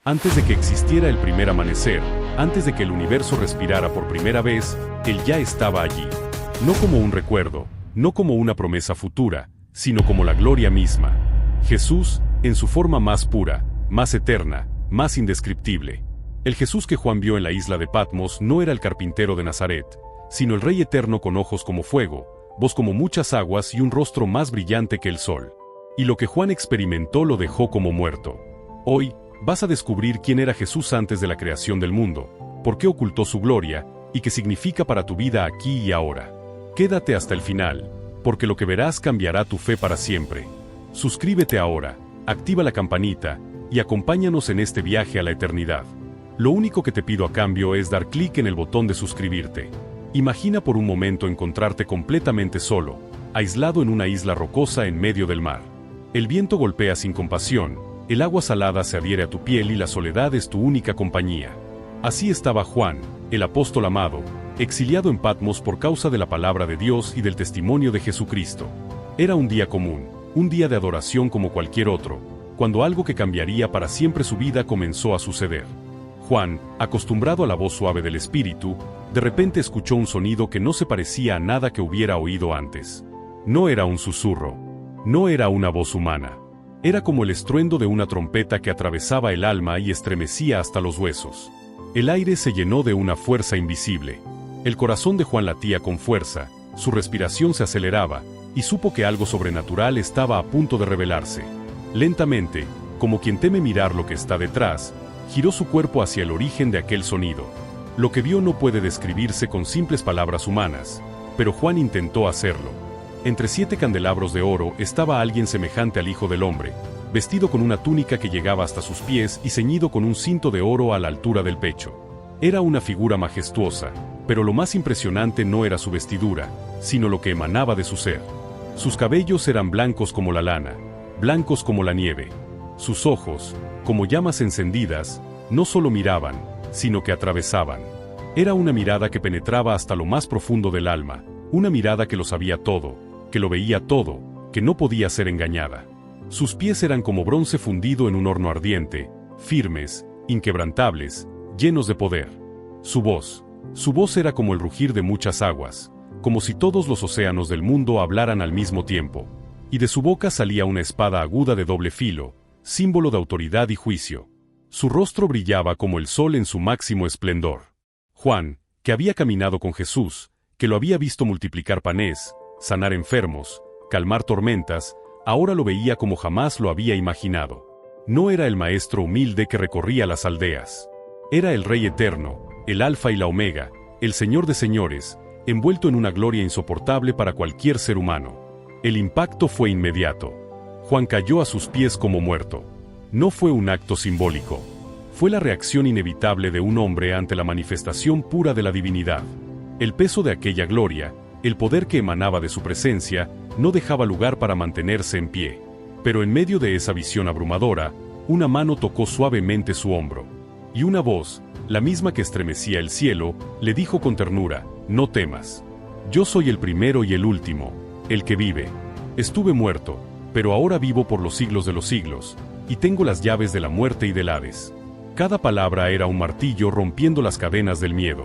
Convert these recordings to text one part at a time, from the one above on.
Antes de que existiera el primer amanecer, antes de que el universo respirara por primera vez, Él ya estaba allí. No como un recuerdo, no como una promesa futura, sino como la gloria misma. Jesús, en su forma más pura, más eterna, más indescriptible. El Jesús que Juan vio en la isla de Patmos no era el carpintero de Nazaret, sino el Rey eterno con ojos como fuego, voz como muchas aguas y un rostro más brillante que el sol. Y lo que Juan experimentó lo dejó como muerto. Hoy, vas a descubrir quién era Jesús antes de la creación del mundo, por qué ocultó su gloria, y qué significa para tu vida aquí y ahora. Quédate hasta el final, porque lo que verás cambiará tu fe para siempre. Suscríbete ahora, activa la campanita, y acompáñanos en este viaje a la eternidad. Lo único que te pido a cambio es dar clic en el botón de suscribirte. Imagina por un momento encontrarte completamente solo, aislado en una isla rocosa en medio del mar. El viento golpea sin compasión, el agua salada se adhiere a tu piel y la soledad es tu única compañía. Así estaba Juan, el apóstol amado, exiliado en Patmos por causa de la palabra de Dios y del testimonio de Jesucristo. Era un día común, un día de adoración como cualquier otro, cuando algo que cambiaría para siempre su vida comenzó a suceder. Juan, acostumbrado a la voz suave del Espíritu, de repente escuchó un sonido que no se parecía a nada que hubiera oído antes. No era un susurro. No era una voz humana. Era como el estruendo de una trompeta que atravesaba el alma y estremecía hasta los huesos. El aire se llenó de una fuerza invisible. El corazón de Juan latía con fuerza, su respiración se aceleraba, y supo que algo sobrenatural estaba a punto de revelarse. Lentamente, como quien teme mirar lo que está detrás, giró su cuerpo hacia el origen de aquel sonido. Lo que vio no puede describirse con simples palabras humanas, pero Juan intentó hacerlo. Entre 7 candelabros de oro estaba alguien semejante al Hijo del Hombre, vestido con una túnica que llegaba hasta sus pies y ceñido con un cinto de oro a la altura del pecho. Era una figura majestuosa, pero lo más impresionante no era su vestidura, sino lo que emanaba de su ser. Sus cabellos eran blancos como la lana, blancos como la nieve. Sus ojos, como llamas encendidas, no solo miraban, sino que atravesaban. Era una mirada que penetraba hasta lo más profundo del alma, una mirada que lo sabía todo, que lo veía todo, que no podía ser engañada. Sus pies eran como bronce fundido en un horno ardiente, firmes, inquebrantables, llenos de poder. Su voz era como el rugir de muchas aguas, como si todos los océanos del mundo hablaran al mismo tiempo. Y de su boca salía una espada aguda de doble filo, símbolo de autoridad y juicio. Su rostro brillaba como el sol en su máximo esplendor. Juan, que había caminado con Jesús, que lo había visto multiplicar panes, sanar enfermos, calmar tormentas, ahora lo veía como jamás lo había imaginado. No era el maestro humilde que recorría las aldeas. Era el Rey eterno, el Alfa y la Omega, el Señor de señores, envuelto en una gloria insoportable para cualquier ser humano. El impacto fue inmediato. Juan cayó a sus pies como muerto. No fue un acto simbólico. Fue la reacción inevitable de un hombre ante la manifestación pura de la divinidad. El peso de aquella gloria, el poder que emanaba de su presencia, no dejaba lugar para mantenerse en pie. Pero en medio de esa visión abrumadora, una mano tocó suavemente su hombro. Y una voz, la misma que estremecía el cielo, le dijo con ternura: «No temas. Yo soy el primero y el último, el que vive. Estuve muerto, pero ahora vivo por los siglos de los siglos, y tengo las llaves de la muerte y del Hades». Cada palabra era un martillo rompiendo las cadenas del miedo.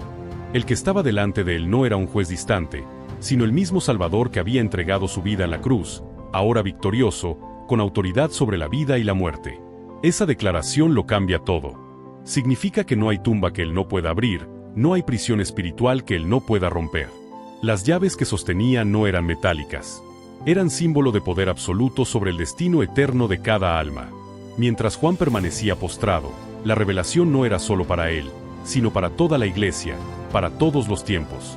El que estaba delante de él no era un juez distante, sino el mismo Salvador que había entregado su vida en la cruz, ahora victorioso, con autoridad sobre la vida y la muerte. Esa declaración lo cambia todo. Significa que no hay tumba que él no pueda abrir, no hay prisión espiritual que él no pueda romper. Las llaves que sostenía no eran metálicas. Eran símbolo de poder absoluto sobre el destino eterno de cada alma. Mientras Juan permanecía postrado, la revelación no era solo para él, sino para toda la iglesia, para todos los tiempos.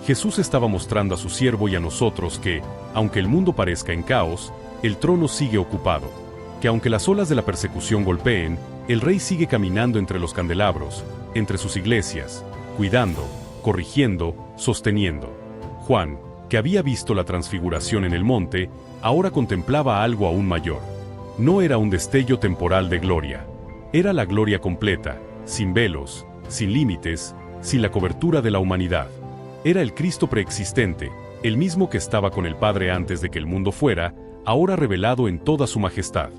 Jesús estaba mostrando a su siervo y a nosotros que, aunque el mundo parezca en caos, el trono sigue ocupado. Que aunque las olas de la persecución golpeen, el Rey sigue caminando entre los candelabros, entre sus iglesias, cuidando, corrigiendo, sosteniendo. Juan, que había visto la transfiguración en el monte, ahora contemplaba algo aún mayor. No era un destello temporal de gloria. Era la gloria completa, sin velos, sin límites, sin la cobertura de la humanidad. Era el Cristo preexistente, el mismo que estaba con el Padre antes de que el mundo fuera, ahora revelado en toda su majestad.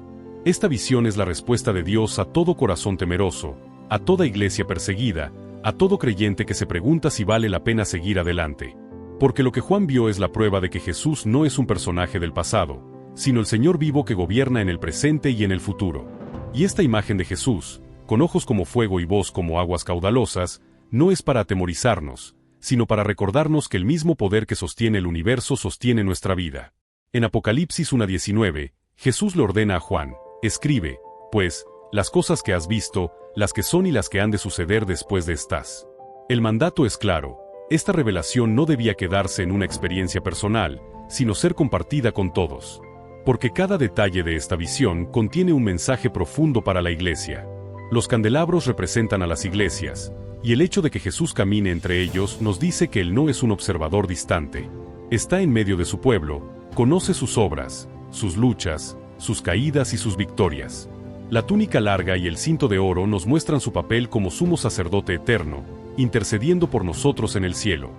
Esta visión es la respuesta de Dios a todo corazón temeroso, a toda iglesia perseguida, a todo creyente que se pregunta si vale la pena seguir adelante. Porque lo que Juan vio es la prueba de que Jesús no es un personaje del pasado, sino el Señor vivo que gobierna en el presente y en el futuro. Y esta imagen de Jesús, con ojos como fuego y voz como aguas caudalosas, no es para atemorizarnos, sino para recordarnos que el mismo poder que sostiene el universo sostiene nuestra vida. En Apocalipsis 1:19, Jesús le ordena a Juan: escribe, pues, las cosas que has visto, las que son y las que han de suceder después de estas. El mandato es claro. Esta revelación no debía quedarse en una experiencia personal, sino ser compartida con todos. Porque cada detalle de esta visión contiene un mensaje profundo para la iglesia. Los candelabros representan a las iglesias, y el hecho de que Jesús camine entre ellos nos dice que Él no es un observador distante. Está en medio de su pueblo, conoce sus obras, sus luchas, sus caídas y sus victorias. La túnica larga y el cinto de oro nos muestran su papel como sumo sacerdote eterno, intercediendo por nosotros en el cielo.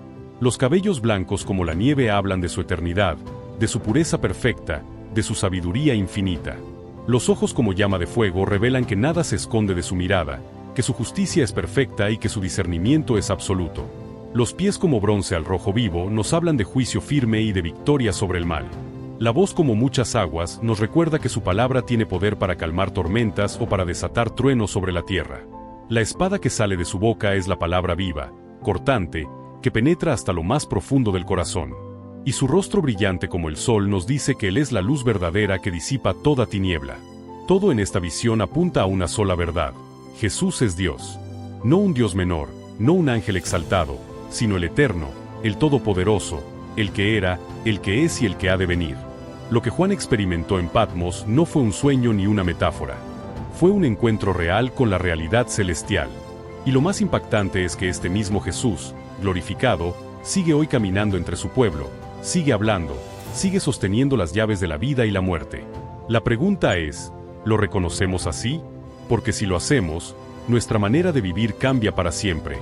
Los cabellos blancos como la nieve hablan de su eternidad, de su pureza perfecta, de su sabiduría infinita. Los ojos como llama de fuego revelan que nada se esconde de su mirada, que su justicia es perfecta y que su discernimiento es absoluto. Los pies como bronce al rojo vivo nos hablan de juicio firme y de victoria sobre el mal. La voz como muchas aguas nos recuerda que su palabra tiene poder para calmar tormentas o para desatar truenos sobre la tierra. La espada que sale de su boca es la palabra viva, cortante, que penetra hasta lo más profundo del corazón. Y su rostro brillante como el sol nos dice que Él es la luz verdadera que disipa toda tiniebla. Todo en esta visión apunta a una sola verdad: Jesús es Dios. No un Dios menor, no un ángel exaltado, sino el eterno, el todopoderoso, el que era, el que es y el que ha de venir. Lo que Juan experimentó en Patmos no fue un sueño ni una metáfora. Fue un encuentro real con la realidad celestial. Y lo más impactante es que este mismo Jesús, glorificado, sigue hoy caminando entre su pueblo, sigue hablando, sigue sosteniendo las llaves de la vida y la muerte. La pregunta es, ¿lo reconocemos así? Porque si lo hacemos, nuestra manera de vivir cambia para siempre.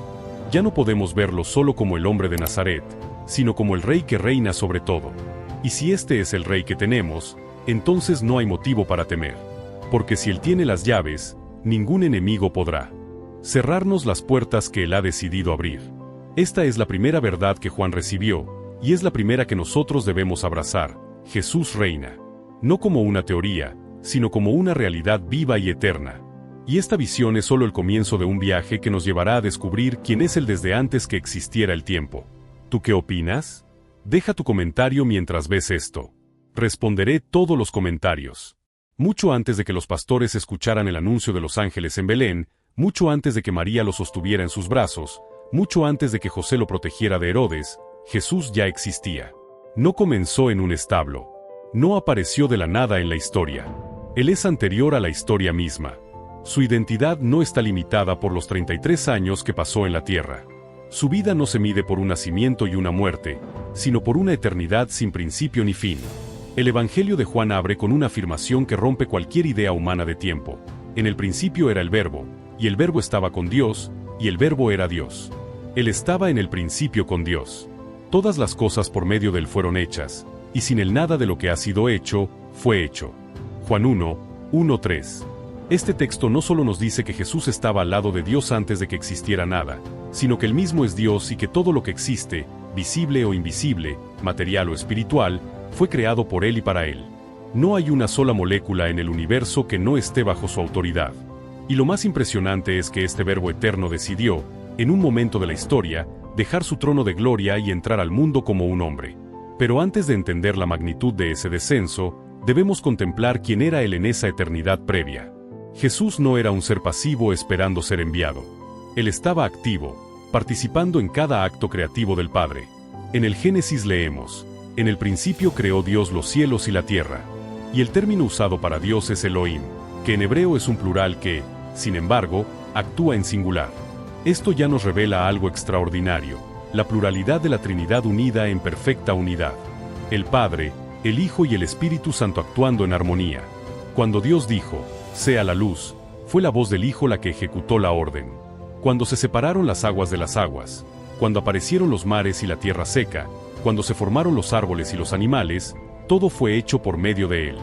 Ya no podemos verlo solo como el hombre de Nazaret, sino como el Rey que reina sobre todo. Y si este es el Rey que tenemos, entonces no hay motivo para temer. Porque si Él tiene las llaves, ningún enemigo podrá cerrarnos las puertas que Él ha decidido abrir. Esta es la primera verdad que Juan recibió, y es la primera que nosotros debemos abrazar: Jesús reina. No como una teoría, sino como una realidad viva y eterna. Y esta visión es solo el comienzo de un viaje que nos llevará a descubrir quién es Él desde antes que existiera el tiempo. ¿Tú qué opinas? Deja tu comentario mientras ves esto. Responderé todos los comentarios. Mucho antes de que los pastores escucharan el anuncio de los ángeles en Belén, mucho antes de que María lo sostuviera en sus brazos, mucho antes de que José lo protegiera de Herodes, Jesús ya existía. No comenzó en un establo. No apareció de la nada en la historia. Él es anterior a la historia misma. Su identidad no está limitada por los 33 años que pasó en la tierra. Su vida no se mide por un nacimiento y una muerte, sino por una eternidad sin principio ni fin. El Evangelio de Juan abre con una afirmación que rompe cualquier idea humana de tiempo. En el principio era el Verbo, y el Verbo estaba con Dios, y el Verbo era Dios. Él estaba en el principio con Dios. Todas las cosas por medio de Él fueron hechas, y sin Él nada de lo que ha sido hecho, fue hecho. Juan 1:1-3. Este texto no solo nos dice que Jesús estaba al lado de Dios antes de que existiera nada, sino que Él mismo es Dios y que todo lo que existe, visible o invisible, material o espiritual, fue creado por Él y para Él. No hay una sola molécula en el universo que no esté bajo su autoridad. Y lo más impresionante es que este Verbo eterno decidió, en un momento de la historia, dejar su trono de gloria y entrar al mundo como un hombre. Pero antes de entender la magnitud de ese descenso, debemos contemplar quién era Él en esa eternidad previa. Jesús no era un ser pasivo esperando ser enviado. Él estaba activo, participando en cada acto creativo del Padre. En el Génesis leemos: en el principio creó Dios los cielos y la tierra. Y el término usado para Dios es Elohim, que en hebreo es un plural que, sin embargo, actúa en singular. Esto ya nos revela algo extraordinario: la pluralidad de la Trinidad unida en perfecta unidad. El Padre, el Hijo y el Espíritu Santo actuando en armonía. Cuando Dios dijo: sea la luz, fue la voz del Hijo la que ejecutó la orden. Cuando se separaron las aguas de las aguas, cuando aparecieron los mares y la tierra seca, cuando se formaron los árboles y los animales, todo fue hecho por medio de Él.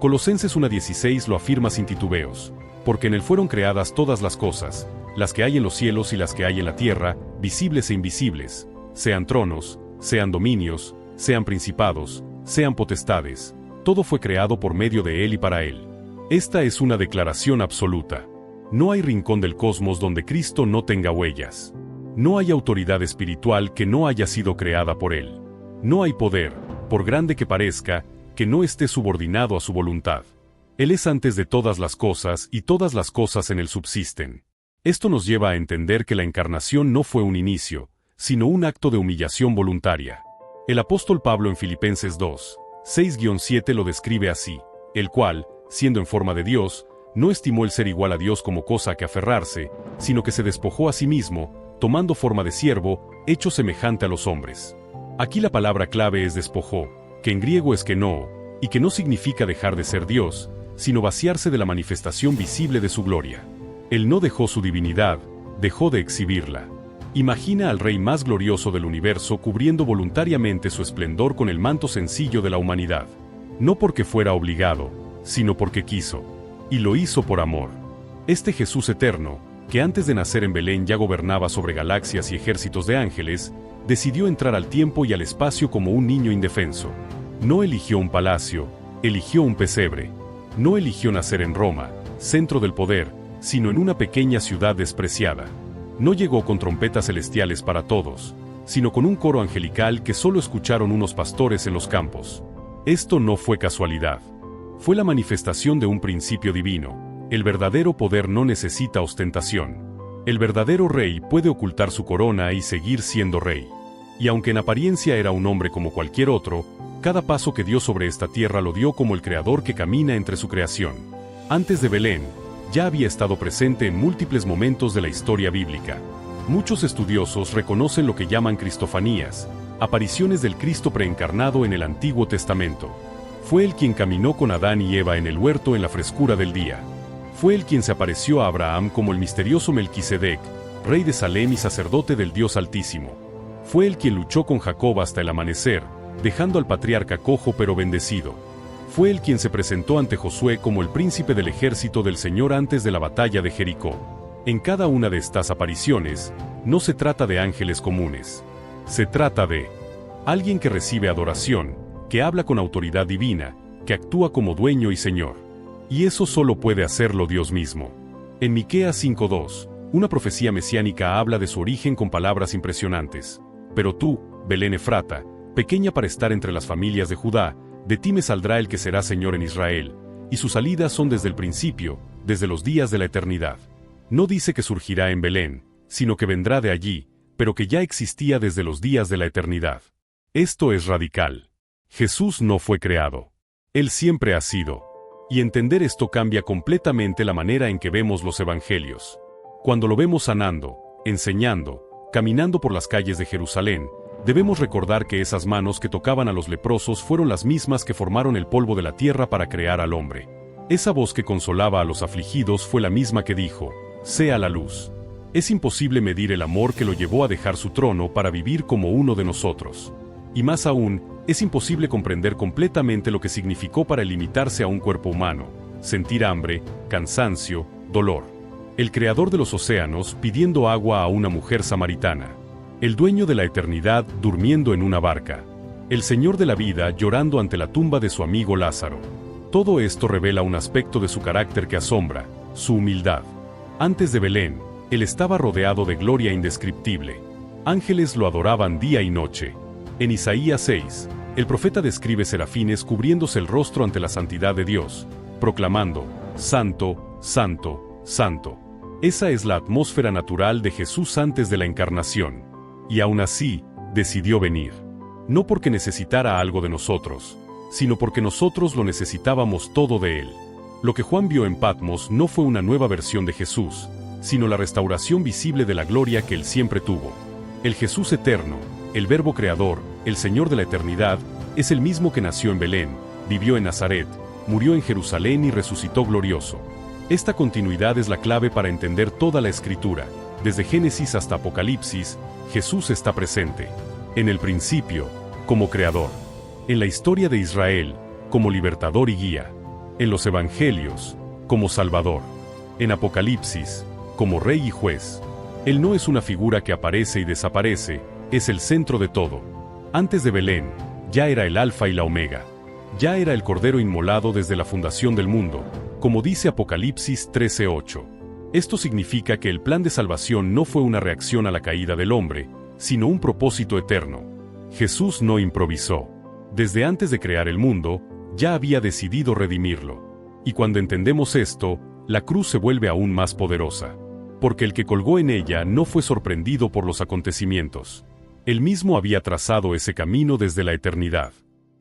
Colosenses 1:16 lo afirma sin titubeos, porque en él fueron creadas todas las cosas, las que hay en los cielos y las que hay en la tierra, visibles e invisibles, sean tronos, sean dominios, sean principados, sean potestades, todo fue creado por medio de él y para él. Esta es una declaración absoluta. No hay rincón del cosmos donde Cristo no tenga huellas. No hay autoridad espiritual que no haya sido creada por él. No hay poder, por grande que parezca, que no esté subordinado a su voluntad. Él es antes de todas las cosas y todas las cosas en él subsisten. Esto nos lleva a entender que la encarnación no fue un inicio, sino un acto de humillación voluntaria. El apóstol Pablo en Filipenses 2, 6-7 lo describe así, el cual, siendo en forma de Dios, no estimó el ser igual a Dios como cosa a que aferrarse, sino que se despojó a sí mismo, tomando forma de siervo, hecho semejante a los hombres. Aquí la palabra clave es despojó, que en griego es kenoo, y que no significa dejar de ser Dios, sino vaciarse de la manifestación visible de su gloria. Él no dejó su divinidad, dejó de exhibirla. Imagina al Rey más glorioso del universo cubriendo voluntariamente su esplendor con el manto sencillo de la humanidad. No porque fuera obligado, sino porque quiso. Y lo hizo por amor. Este Jesús eterno, que antes de nacer en Belén ya gobernaba sobre galaxias y ejércitos de ángeles, decidió entrar al tiempo y al espacio como un niño indefenso. No eligió un palacio, eligió un pesebre. No eligió nacer en Roma, centro del poder, sino en una pequeña ciudad despreciada. No llegó con trompetas celestiales para todos, sino con un coro angelical que solo escucharon unos pastores en los campos. Esto no fue casualidad. Fue la manifestación de un principio divino. El verdadero poder no necesita ostentación. El verdadero rey puede ocultar su corona y seguir siendo rey. Y aunque en apariencia era un hombre como cualquier otro, cada paso que dio sobre esta tierra lo dio como el creador que camina entre su creación. Antes de Belén, ya había estado presente en múltiples momentos de la historia bíblica. Muchos estudiosos reconocen lo que llaman cristofanías, apariciones del Cristo preencarnado en el Antiguo Testamento. Fue él quien caminó con Adán y Eva en el huerto en la frescura del día. Fue él quien se apareció a Abraham como el misterioso Melquisedec, rey de Salem y sacerdote del Dios Altísimo. Fue él quien luchó con Jacob hasta el amanecer, dejando al patriarca cojo pero bendecido. Fue él quien se presentó ante Josué como el príncipe del ejército del Señor antes de la batalla de Jericó. En cada una de estas apariciones, no se trata de ángeles comunes. Se trata de alguien que recibe adoración, que habla con autoridad divina, que actúa como dueño y señor. Y eso solo puede hacerlo Dios mismo. En Miqueas 5:2, una profecía mesiánica habla de su origen con palabras impresionantes. Pero tú, Belén Efrata, pequeña para estar entre las familias de Judá, de ti me saldrá el que será Señor en Israel, y sus salidas son desde el principio, desde los días de la eternidad. No dice que surgirá en Belén, sino que vendrá de allí, pero que ya existía desde los días de la eternidad. Esto es radical. Jesús no fue creado. Él siempre ha sido. Y entender esto cambia completamente la manera en que vemos los evangelios. Cuando lo vemos sanando, enseñando, caminando por las calles de Jerusalén, debemos recordar que esas manos que tocaban a los leprosos fueron las mismas que formaron el polvo de la tierra para crear al hombre. Esa voz que consolaba a los afligidos fue la misma que dijo, «Sea la luz». Es imposible medir el amor que lo llevó a dejar su trono para vivir como uno de nosotros. Y más aún, es imposible comprender completamente lo que significó para limitarse a un cuerpo humano, sentir hambre, cansancio, dolor. El creador de los océanos pidiendo agua a una mujer samaritana. El dueño de la eternidad durmiendo en una barca. El Señor de la vida llorando ante la tumba de su amigo Lázaro. Todo esto revela un aspecto de su carácter que asombra, su humildad. Antes de Belén, él estaba rodeado de gloria indescriptible. Ángeles lo adoraban día y noche. En Isaías 6, el profeta describe serafines cubriéndose el rostro ante la santidad de Dios, proclamando, «Santo, santo, santo». Esa es la atmósfera natural de Jesús antes de la encarnación. Y aún así, decidió venir. No porque necesitara algo de nosotros, sino porque nosotros lo necesitábamos todo de él. Lo que Juan vio en Patmos no fue una nueva versión de Jesús, sino la restauración visible de la gloria que él siempre tuvo. El Jesús eterno, el Verbo creador, el Señor de la eternidad, es el mismo que nació en Belén, vivió en Nazaret, murió en Jerusalén y resucitó glorioso. Esta continuidad es la clave para entender toda la Escritura. Desde Génesis hasta Apocalipsis, Jesús está presente. En el principio, como creador. En la historia de Israel, como libertador y guía. En los Evangelios, como Salvador. En Apocalipsis, como Rey y Juez. Él no es una figura que aparece y desaparece, es el centro de todo. Antes de Belén, ya era el Alfa y la Omega. Ya era el Cordero inmolado desde la fundación del mundo, como dice Apocalipsis 13:8. Esto significa que el plan de salvación no fue una reacción a la caída del hombre, sino un propósito eterno. Jesús no improvisó. Desde antes de crear el mundo, ya había decidido redimirlo. Y cuando entendemos esto, la cruz se vuelve aún más poderosa. Porque el que colgó en ella no fue sorprendido por los acontecimientos. Él mismo había trazado ese camino desde la eternidad.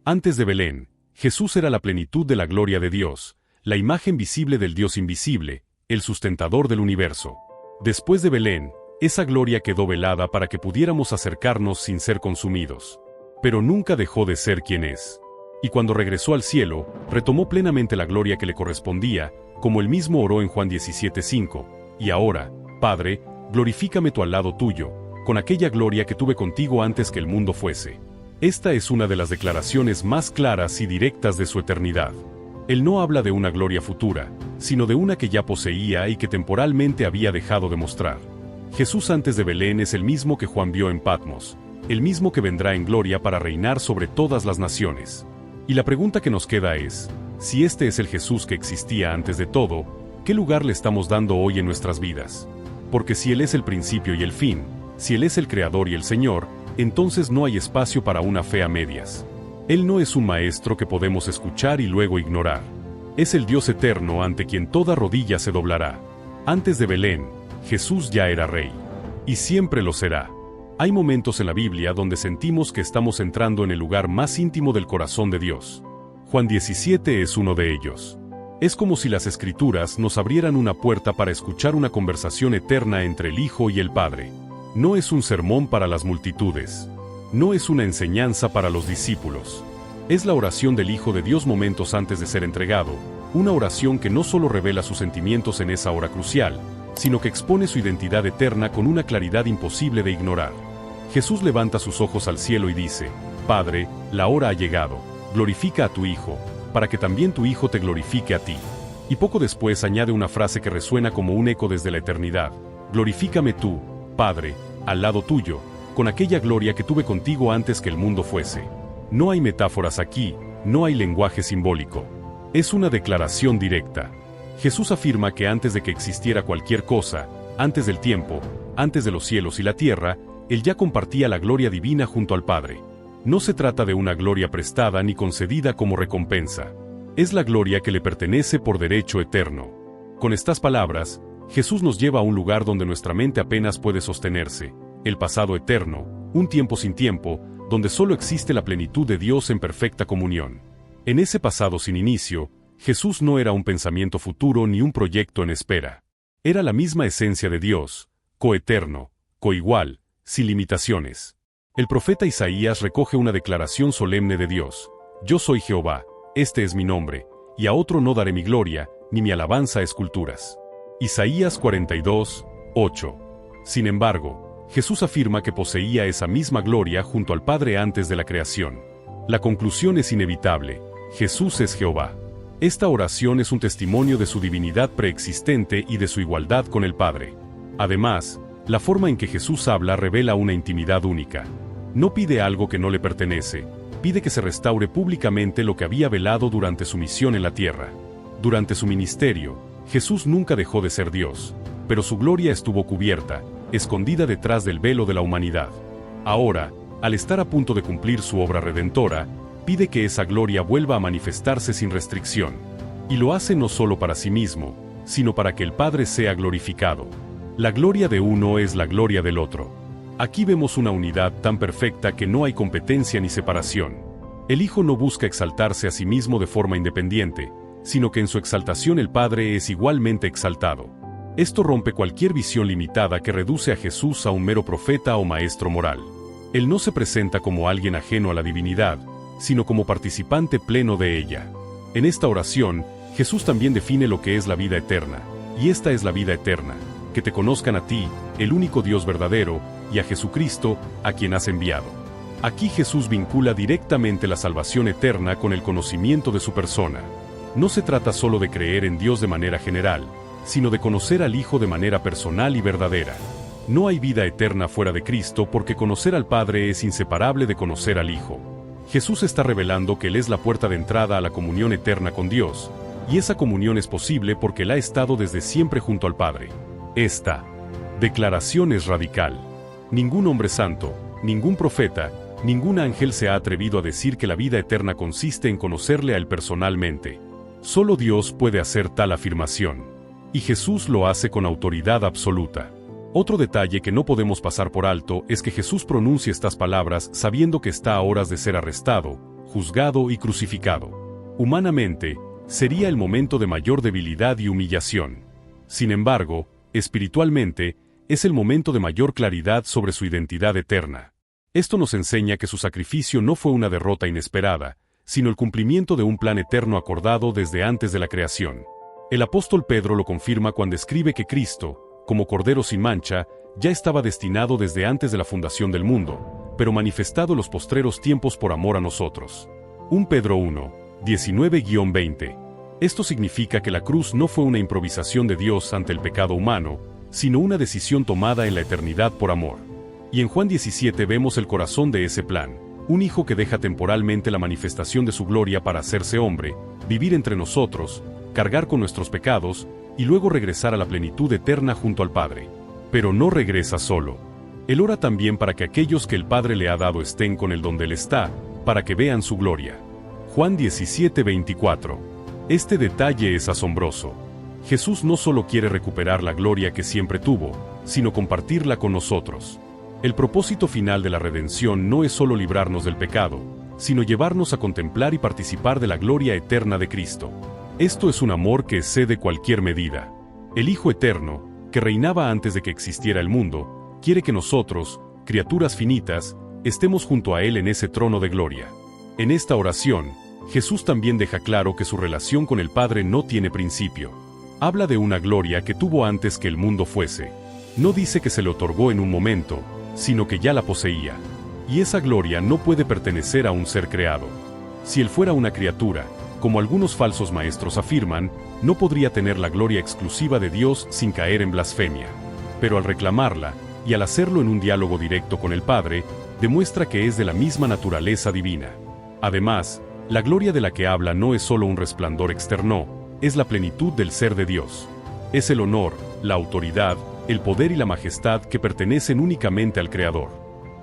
Antes de Belén, Jesús era la plenitud de la gloria de Dios, la imagen visible del Dios invisible, el sustentador del universo. Después de Belén, esa gloria quedó velada para que pudiéramos acercarnos sin ser consumidos. Pero nunca dejó de ser quien es. Y cuando regresó al cielo, retomó plenamente la gloria que le correspondía, como él mismo oró en Juan 17:5. Y ahora, Padre, glorifícame tú al lado tuyo, con aquella gloria que tuve contigo antes que el mundo fuese. Esta es una de las declaraciones más claras y directas de su eternidad. Él no habla de una gloria futura, sino de una que ya poseía y que temporalmente había dejado de mostrar. Jesús antes de Belén es el mismo que Juan vio en Patmos, el mismo que vendrá en gloria para reinar sobre todas las naciones. Y la pregunta que nos queda es, si este es el Jesús que existía antes de todo, ¿qué lugar le estamos dando hoy en nuestras vidas? Porque si Él es el principio y el fin, si Él es el Creador y el Señor, entonces no hay espacio para una fe a medias. Él no es un maestro que podemos escuchar y luego ignorar. Es el Dios eterno ante quien toda rodilla se doblará. Antes de Belén, Jesús ya era Rey. Y siempre lo será. Hay momentos en la Biblia donde sentimos que estamos entrando en el lugar más íntimo del corazón de Dios. Juan 17 es uno de ellos. Es como si las Escrituras nos abrieran una puerta para escuchar una conversación eterna entre el Hijo y el Padre. No es un sermón para las multitudes. No es una enseñanza para los discípulos. Es la oración del Hijo de Dios momentos antes de ser entregado, una oración que no solo revela sus sentimientos en esa hora crucial, sino que expone su identidad eterna con una claridad imposible de ignorar. Jesús levanta sus ojos al cielo y dice, Padre, la hora ha llegado, glorifica a tu Hijo, para que también tu Hijo te glorifique a ti. Y poco después añade una frase que resuena como un eco desde la eternidad, glorifícame tú, Padre, al lado tuyo, con aquella gloria que tuve contigo antes que el mundo fuese. No hay metáforas aquí, no hay lenguaje simbólico. Es una declaración directa. Jesús afirma que antes de que existiera cualquier cosa, antes del tiempo, antes de los cielos y la tierra, Él ya compartía la gloria divina junto al Padre. No se trata de una gloria prestada ni concedida como recompensa. Es la gloria que le pertenece por derecho eterno. Con estas palabras, Jesús nos lleva a un lugar donde nuestra mente apenas puede sostenerse, el pasado eterno, un tiempo sin tiempo, donde solo existe la plenitud de Dios en perfecta comunión. En ese pasado sin inicio, Jesús no era un pensamiento futuro ni un proyecto en espera. Era la misma esencia de Dios, coeterno, coigual, sin limitaciones. El profeta Isaías recoge una declaración solemne de Dios: Yo soy Jehová, este es mi nombre, y a otro no daré mi gloria, ni mi alabanza a esculturas. Isaías 42:8. Sin embargo, Jesús afirma que poseía esa misma gloria junto al Padre antes de la creación. La conclusión es inevitable: Jesús es Jehová. Esta oración es un testimonio de su divinidad preexistente y de su igualdad con el Padre. Además, la forma en que Jesús habla revela una intimidad única. No pide algo que no le pertenece, pide que se restaure públicamente lo que había velado durante su misión en la tierra. Durante su ministerio, Jesús nunca dejó de ser Dios, pero su gloria estuvo cubierta, escondida detrás del velo de la humanidad. Ahora, al estar a punto de cumplir su obra redentora, pide que esa gloria vuelva a manifestarse sin restricción. Y lo hace no solo para sí mismo, sino para que el Padre sea glorificado. La gloria de uno es la gloria del otro. Aquí vemos una unidad tan perfecta que no hay competencia ni separación. El Hijo no busca exaltarse a sí mismo de forma independiente, sino que en su exaltación el Padre es igualmente exaltado. Esto rompe cualquier visión limitada que reduce a Jesús a un mero profeta o maestro moral. Él no se presenta como alguien ajeno a la divinidad, sino como participante pleno de ella. En esta oración, Jesús también define lo que es la vida eterna, y esta es la vida eterna, que te conozcan a ti, el único Dios verdadero, y a Jesucristo, a quien has enviado. Aquí Jesús vincula directamente la salvación eterna con el conocimiento de su persona. No se trata solo de creer en Dios de manera general, sino de conocer al Hijo de manera personal y verdadera. No hay vida eterna fuera de Cristo porque conocer al Padre es inseparable de conocer al Hijo. Jesús está revelando que Él es la puerta de entrada a la comunión eterna con Dios, y esa comunión es posible porque Él ha estado desde siempre junto al Padre. Esta declaración es radical. Ningún hombre santo, ningún profeta, ningún ángel se ha atrevido a decir que la vida eterna consiste en conocerle a Él personalmente. Solo Dios puede hacer tal afirmación. Y Jesús lo hace con autoridad absoluta. Otro detalle que no podemos pasar por alto es que Jesús pronuncia estas palabras sabiendo que está a horas de ser arrestado, juzgado y crucificado. Humanamente, sería el momento de mayor debilidad y humillación. Sin embargo, espiritualmente, es el momento de mayor claridad sobre su identidad eterna. Esto nos enseña que su sacrificio no fue una derrota inesperada, sino el cumplimiento de un plan eterno acordado desde antes de la creación. El apóstol Pedro lo confirma cuando escribe que Cristo, como Cordero sin mancha, ya estaba destinado desde antes de la fundación del mundo, pero manifestado en los postreros tiempos por amor a nosotros. 1 Pedro 1, 19-20. Esto significa que la cruz no fue una improvisación de Dios ante el pecado humano, sino una decisión tomada en la eternidad por amor. Y en Juan 17 vemos el corazón de ese plan, un Hijo que deja temporalmente la manifestación de su gloria para hacerse hombre, vivir entre nosotros, cargar con nuestros pecados, y luego regresar a la plenitud eterna junto al Padre. Pero no regresa solo. Él ora también para que aquellos que el Padre le ha dado estén con Él donde Él está, para que vean su gloria. Juan 17:24. Este detalle es asombroso. Jesús no solo quiere recuperar la gloria que siempre tuvo, sino compartirla con nosotros. El propósito final de la redención no es solo librarnos del pecado, sino llevarnos a contemplar y participar de la gloria eterna de Cristo. Esto es un amor que excede cualquier medida. El Hijo Eterno, que reinaba antes de que existiera el mundo, quiere que nosotros, criaturas finitas, estemos junto a Él en ese trono de gloria. En esta oración, Jesús también deja claro que su relación con el Padre no tiene principio. Habla de una gloria que tuvo antes que el mundo fuese. No dice que se le otorgó en un momento, sino que ya la poseía. Y esa gloria no puede pertenecer a un ser creado. Si Él fuera una criatura, como algunos falsos maestros afirman, no podría tener la gloria exclusiva de Dios sin caer en blasfemia. Pero al reclamarla, y al hacerlo en un diálogo directo con el Padre, demuestra que es de la misma naturaleza divina. Además, la gloria de la que habla no es solo un resplandor externo, es la plenitud del ser de Dios. Es el honor, la autoridad, el poder y la majestad que pertenecen únicamente al Creador.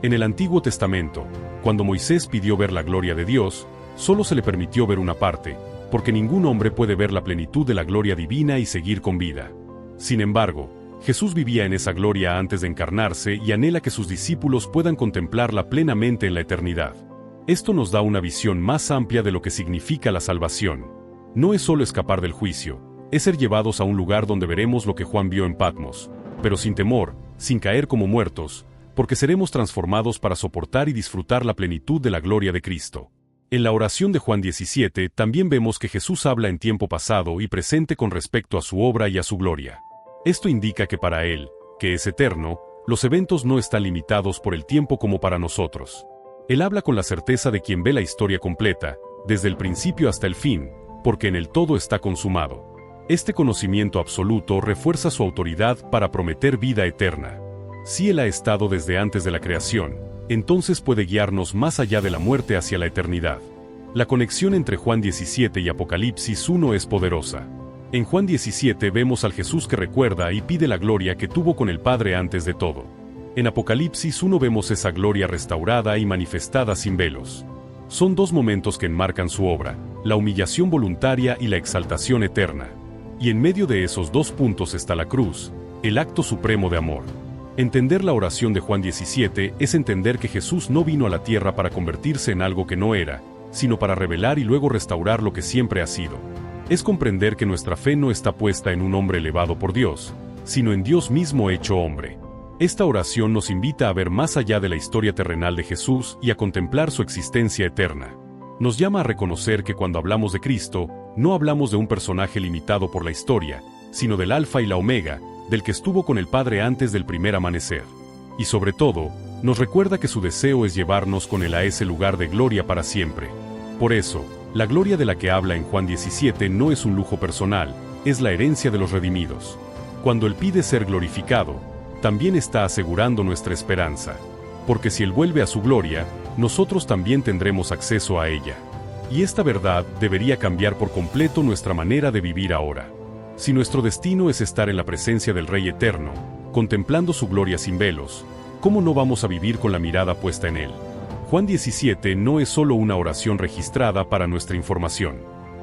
En el Antiguo Testamento, cuando Moisés pidió ver la gloria de Dios, solo se le permitió ver una parte, porque ningún hombre puede ver la plenitud de la gloria divina y seguir con vida. Sin embargo, Jesús vivía en esa gloria antes de encarnarse y anhela que sus discípulos puedan contemplarla plenamente en la eternidad. Esto nos da una visión más amplia de lo que significa la salvación. No es solo escapar del juicio, es ser llevados a un lugar donde veremos lo que Juan vio en Patmos, pero sin temor, sin caer como muertos, porque seremos transformados para soportar y disfrutar la plenitud de la gloria de Cristo. En la oración de Juan 17 también vemos que Jesús habla en tiempo pasado y presente con respecto a su obra y a su gloria. Esto indica que para Él, que es eterno, los eventos no están limitados por el tiempo como para nosotros. Él habla con la certeza de quien ve la historia completa, desde el principio hasta el fin, porque en Él todo está consumado. Este conocimiento absoluto refuerza su autoridad para prometer vida eterna. Si Él ha estado desde antes de la creación, entonces puede guiarnos más allá de la muerte hacia la eternidad. La conexión entre Juan 17 y Apocalipsis 1 es poderosa. En Juan 17 vemos al Jesús que recuerda y pide la gloria que tuvo con el Padre antes de todo. En Apocalipsis 1 vemos esa gloria restaurada y manifestada sin velos. Son dos momentos que enmarcan su obra, la humillación voluntaria y la exaltación eterna. Y en medio de esos dos puntos está la cruz, el acto supremo de amor. Entender la oración de Juan 17 es entender que Jesús no vino a la tierra para convertirse en algo que no era, sino para revelar y luego restaurar lo que siempre ha sido. Es comprender que nuestra fe no está puesta en un hombre elevado por Dios, sino en Dios mismo hecho hombre. Esta oración nos invita a ver más allá de la historia terrenal de Jesús y a contemplar su existencia eterna. Nos llama a reconocer que cuando hablamos de Cristo, no hablamos de un personaje limitado por la historia, sino del Alfa y la Omega, del que estuvo con el Padre antes del primer amanecer. Y sobre todo, nos recuerda que su deseo es llevarnos con Él a ese lugar de gloria para siempre. Por eso, La gloria de la que habla en Juan 17 no es un lujo personal, es la herencia de los redimidos. Cuando Él pide ser glorificado, también está asegurando nuestra esperanza. Porque si Él vuelve a su gloria, nosotros también tendremos acceso a ella. Y esta verdad debería cambiar por completo nuestra manera de vivir ahora. Si nuestro destino es estar en la presencia del Rey Eterno, contemplando su gloria sin velos, ¿cómo no vamos a vivir con la mirada puesta en Él? Juan 17 no es solo una oración registrada para nuestra información.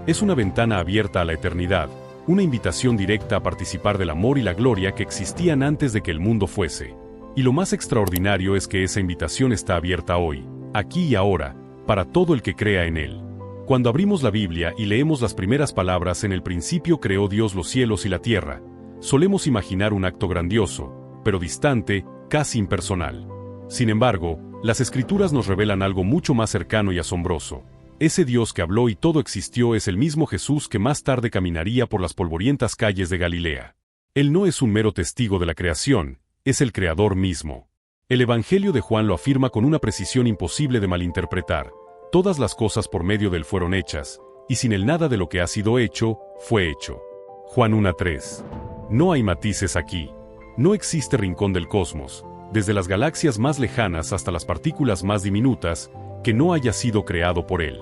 Es una ventana abierta a la eternidad, una invitación directa a participar del amor y la gloria que existían antes de que el mundo fuese. Y lo más extraordinario es que esa invitación está abierta hoy, aquí y ahora, para todo el que crea en Él. Cuando abrimos la Biblia y leemos las primeras palabras "En el principio creó Dios los cielos y la tierra", solemos imaginar un acto grandioso, pero distante, casi impersonal. Sin embargo, las Escrituras nos revelan algo mucho más cercano y asombroso. Ese Dios que habló y todo existió es el mismo Jesús que más tarde caminaría por las polvorientas calles de Galilea. Él no es un mero testigo de la creación, es el Creador mismo. El Evangelio de Juan lo afirma con una precisión imposible de malinterpretar. Todas las cosas por medio de Él fueron hechas, y sin Él nada de lo que ha sido hecho, fue hecho. Juan 1:3. No hay matices aquí. No existe rincón del cosmos, desde las galaxias más lejanas hasta las partículas más diminutas, que no haya sido creado por Él.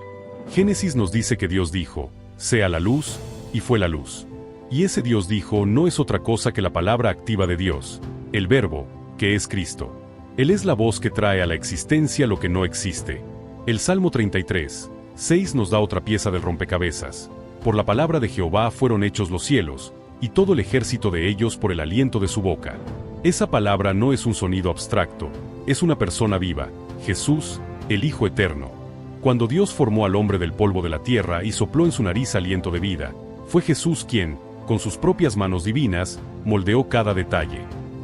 Génesis nos dice que Dios dijo, sea la luz, y fue la luz. Y ese Dios dijo no es otra cosa que la palabra activa de Dios, el Verbo, que es Cristo. Él es la voz que trae a la existencia lo que no existe. El Salmo 33:6 nos da otra pieza del rompecabezas. Por la palabra de Jehová fueron hechos los cielos, y todo el ejército de ellos por el aliento de su boca. Esa palabra no es un sonido abstracto, es una persona viva, Jesús, el Hijo Eterno. Cuando Dios formó al hombre del polvo de la tierra y sopló en su nariz aliento de vida, fue Jesús quien, con sus propias manos divinas, moldeó cada detalle.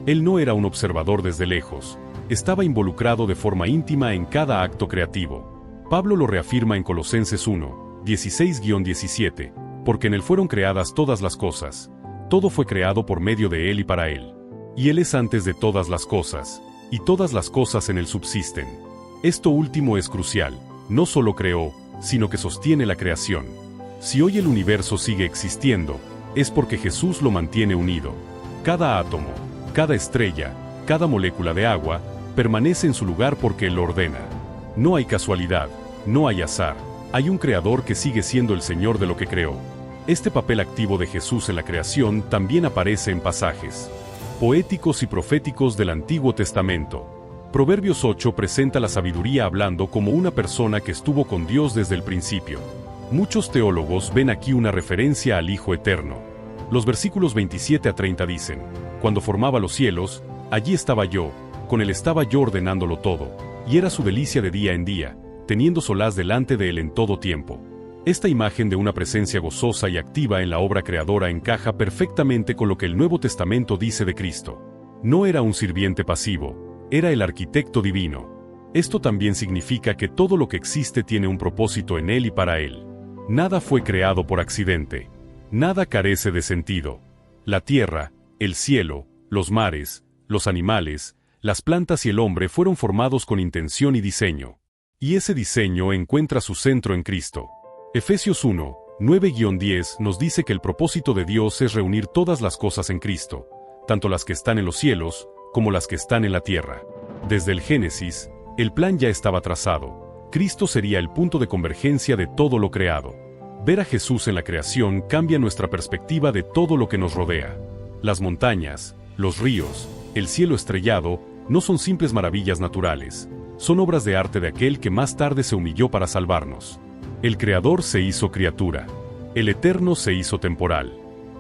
Él no era un observador desde lejos, estaba involucrado de forma íntima en cada acto creativo. Pablo lo reafirma en Colosenses 1:16-17, porque en Él fueron creadas todas las cosas, todo fue creado por medio de Él y para Él. Y Él es antes de todas las cosas, y todas las cosas en Él subsisten. Esto último es crucial, no solo creó, sino que sostiene la creación. Si hoy el universo sigue existiendo, es porque Jesús lo mantiene unido. Cada átomo, cada estrella, cada molécula de agua, permanece en su lugar porque Él lo ordena. No hay casualidad, no hay azar, hay un creador que sigue siendo el Señor de lo que creó. Este papel activo de Jesús en la creación también aparece en pasajes poéticos y proféticos del Antiguo Testamento. Proverbios 8 presenta la sabiduría hablando como una persona que estuvo con Dios desde el principio. Muchos teólogos ven aquí una referencia al Hijo Eterno. Los versículos 27 a 30 dicen, cuando formaba los cielos, allí estaba yo, con Él estaba yo ordenándolo todo, y era su delicia de día en día, teniendo solaz delante de Él en todo tiempo. Esta imagen de una presencia gozosa y activa en la obra creadora encaja perfectamente con lo que el Nuevo Testamento dice de Cristo. No era un sirviente pasivo, era el arquitecto divino. Esto también significa que todo lo que existe tiene un propósito en Él y para Él. Nada fue creado por accidente. Nada carece de sentido. La tierra, el cielo, los mares, los animales, las plantas y el hombre fueron formados con intención y diseño. Y ese diseño encuentra su centro en Cristo. Efesios 1:9-10 nos dice que el propósito de Dios es reunir todas las cosas en Cristo, tanto las que están en los cielos, como las que están en la tierra. Desde el Génesis, el plan ya estaba trazado. Cristo sería el punto de convergencia de todo lo creado. Ver a Jesús en la creación cambia nuestra perspectiva de todo lo que nos rodea. Las montañas, los ríos, el cielo estrellado, no son simples maravillas naturales, son obras de arte de aquel que más tarde se humilló para salvarnos. El Creador se hizo criatura. El Eterno se hizo temporal.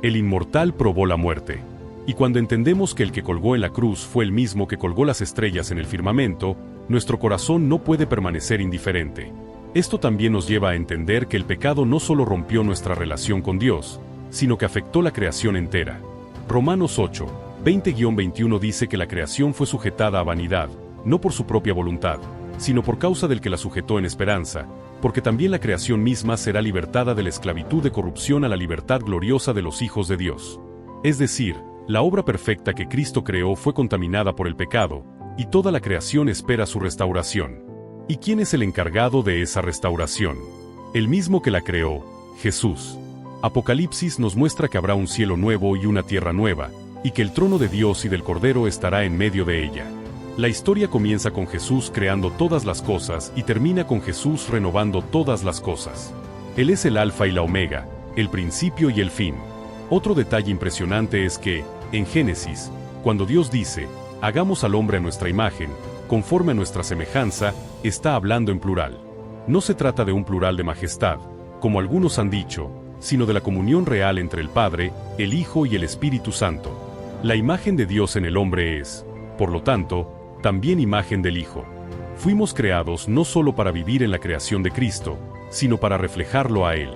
El Inmortal probó la muerte. Y cuando entendemos que el que colgó en la cruz fue el mismo que colgó las estrellas en el firmamento, nuestro corazón no puede permanecer indiferente. Esto también nos lleva a entender que el pecado no solo rompió nuestra relación con Dios, sino que afectó la creación entera. Romanos 8:20-21 dice que la creación fue sujetada a vanidad, no por su propia voluntad, sino por causa del que la sujetó en esperanza, porque también la creación misma será libertada de la esclavitud de corrupción a la libertad gloriosa de los hijos de Dios. Es decir, la obra perfecta que Cristo creó fue contaminada por el pecado, y toda la creación espera su restauración. ¿Y quién es el encargado de esa restauración? el mismo que la creó, Jesús. Apocalipsis nos muestra que habrá un cielo nuevo y una tierra nueva, y que el trono de Dios y del Cordero estará en medio de ella. La historia comienza con Jesús creando todas las cosas y termina con Jesús renovando todas las cosas. Él es el Alfa y la Omega, el principio y el fin. Otro detalle impresionante es que, en Génesis, cuando Dios dice, hagamos al hombre a nuestra imagen, conforme a nuestra semejanza, está hablando en plural. No se trata de un plural de majestad, como algunos han dicho, sino de la comunión real entre el Padre, el Hijo y el Espíritu Santo. La imagen de Dios en el hombre es, por lo tanto, también imagen del Hijo. Fuimos creados no solo para vivir en la creación de Cristo, sino para reflejarlo a Él.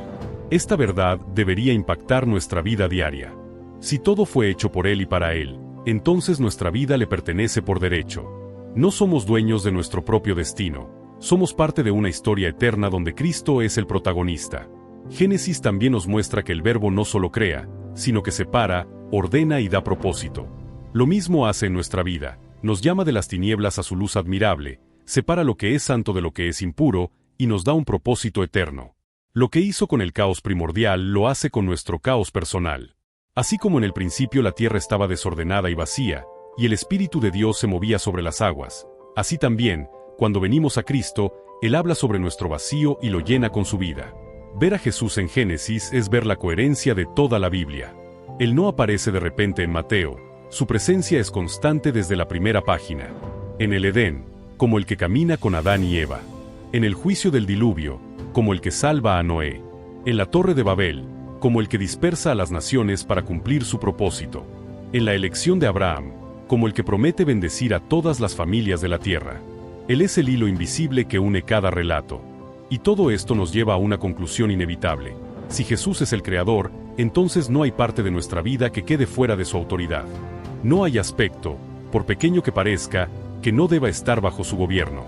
Esta verdad debería impactar nuestra vida diaria. Si todo fue hecho por Él y para Él, entonces nuestra vida le pertenece por derecho. No somos dueños de nuestro propio destino, somos parte de una historia eterna donde Cristo es el protagonista. Génesis también nos muestra que el Verbo no solo crea, sino que separa, ordena y da propósito. Lo mismo hace en nuestra vida, nos llama de las tinieblas a su luz admirable, separa lo que es santo de lo que es impuro, y nos da un propósito eterno. Lo que hizo con el caos primordial lo hace con nuestro caos personal. Así como en el principio la tierra estaba desordenada y vacía, y el Espíritu de Dios se movía sobre las aguas, así también, cuando venimos a Cristo, Él habla sobre nuestro vacío y lo llena con su vida. Ver a Jesús en Génesis es ver la coherencia de toda la Biblia. Él no aparece de repente en Mateo, su presencia es constante desde la primera página. En el Edén, como el que camina con Adán y Eva. En el juicio del diluvio, como el que salva a Noé. En la Torre de Babel, como el que dispersa a las naciones para cumplir su propósito. En la elección de Abraham, como el que promete bendecir a todas las familias de la tierra. Él es el hilo invisible que une cada relato. Y todo esto nos lleva a una conclusión inevitable. Si Jesús es el Creador, entonces no hay parte de nuestra vida que quede fuera de su autoridad. No hay aspecto, por pequeño que parezca, que no deba estar bajo su gobierno.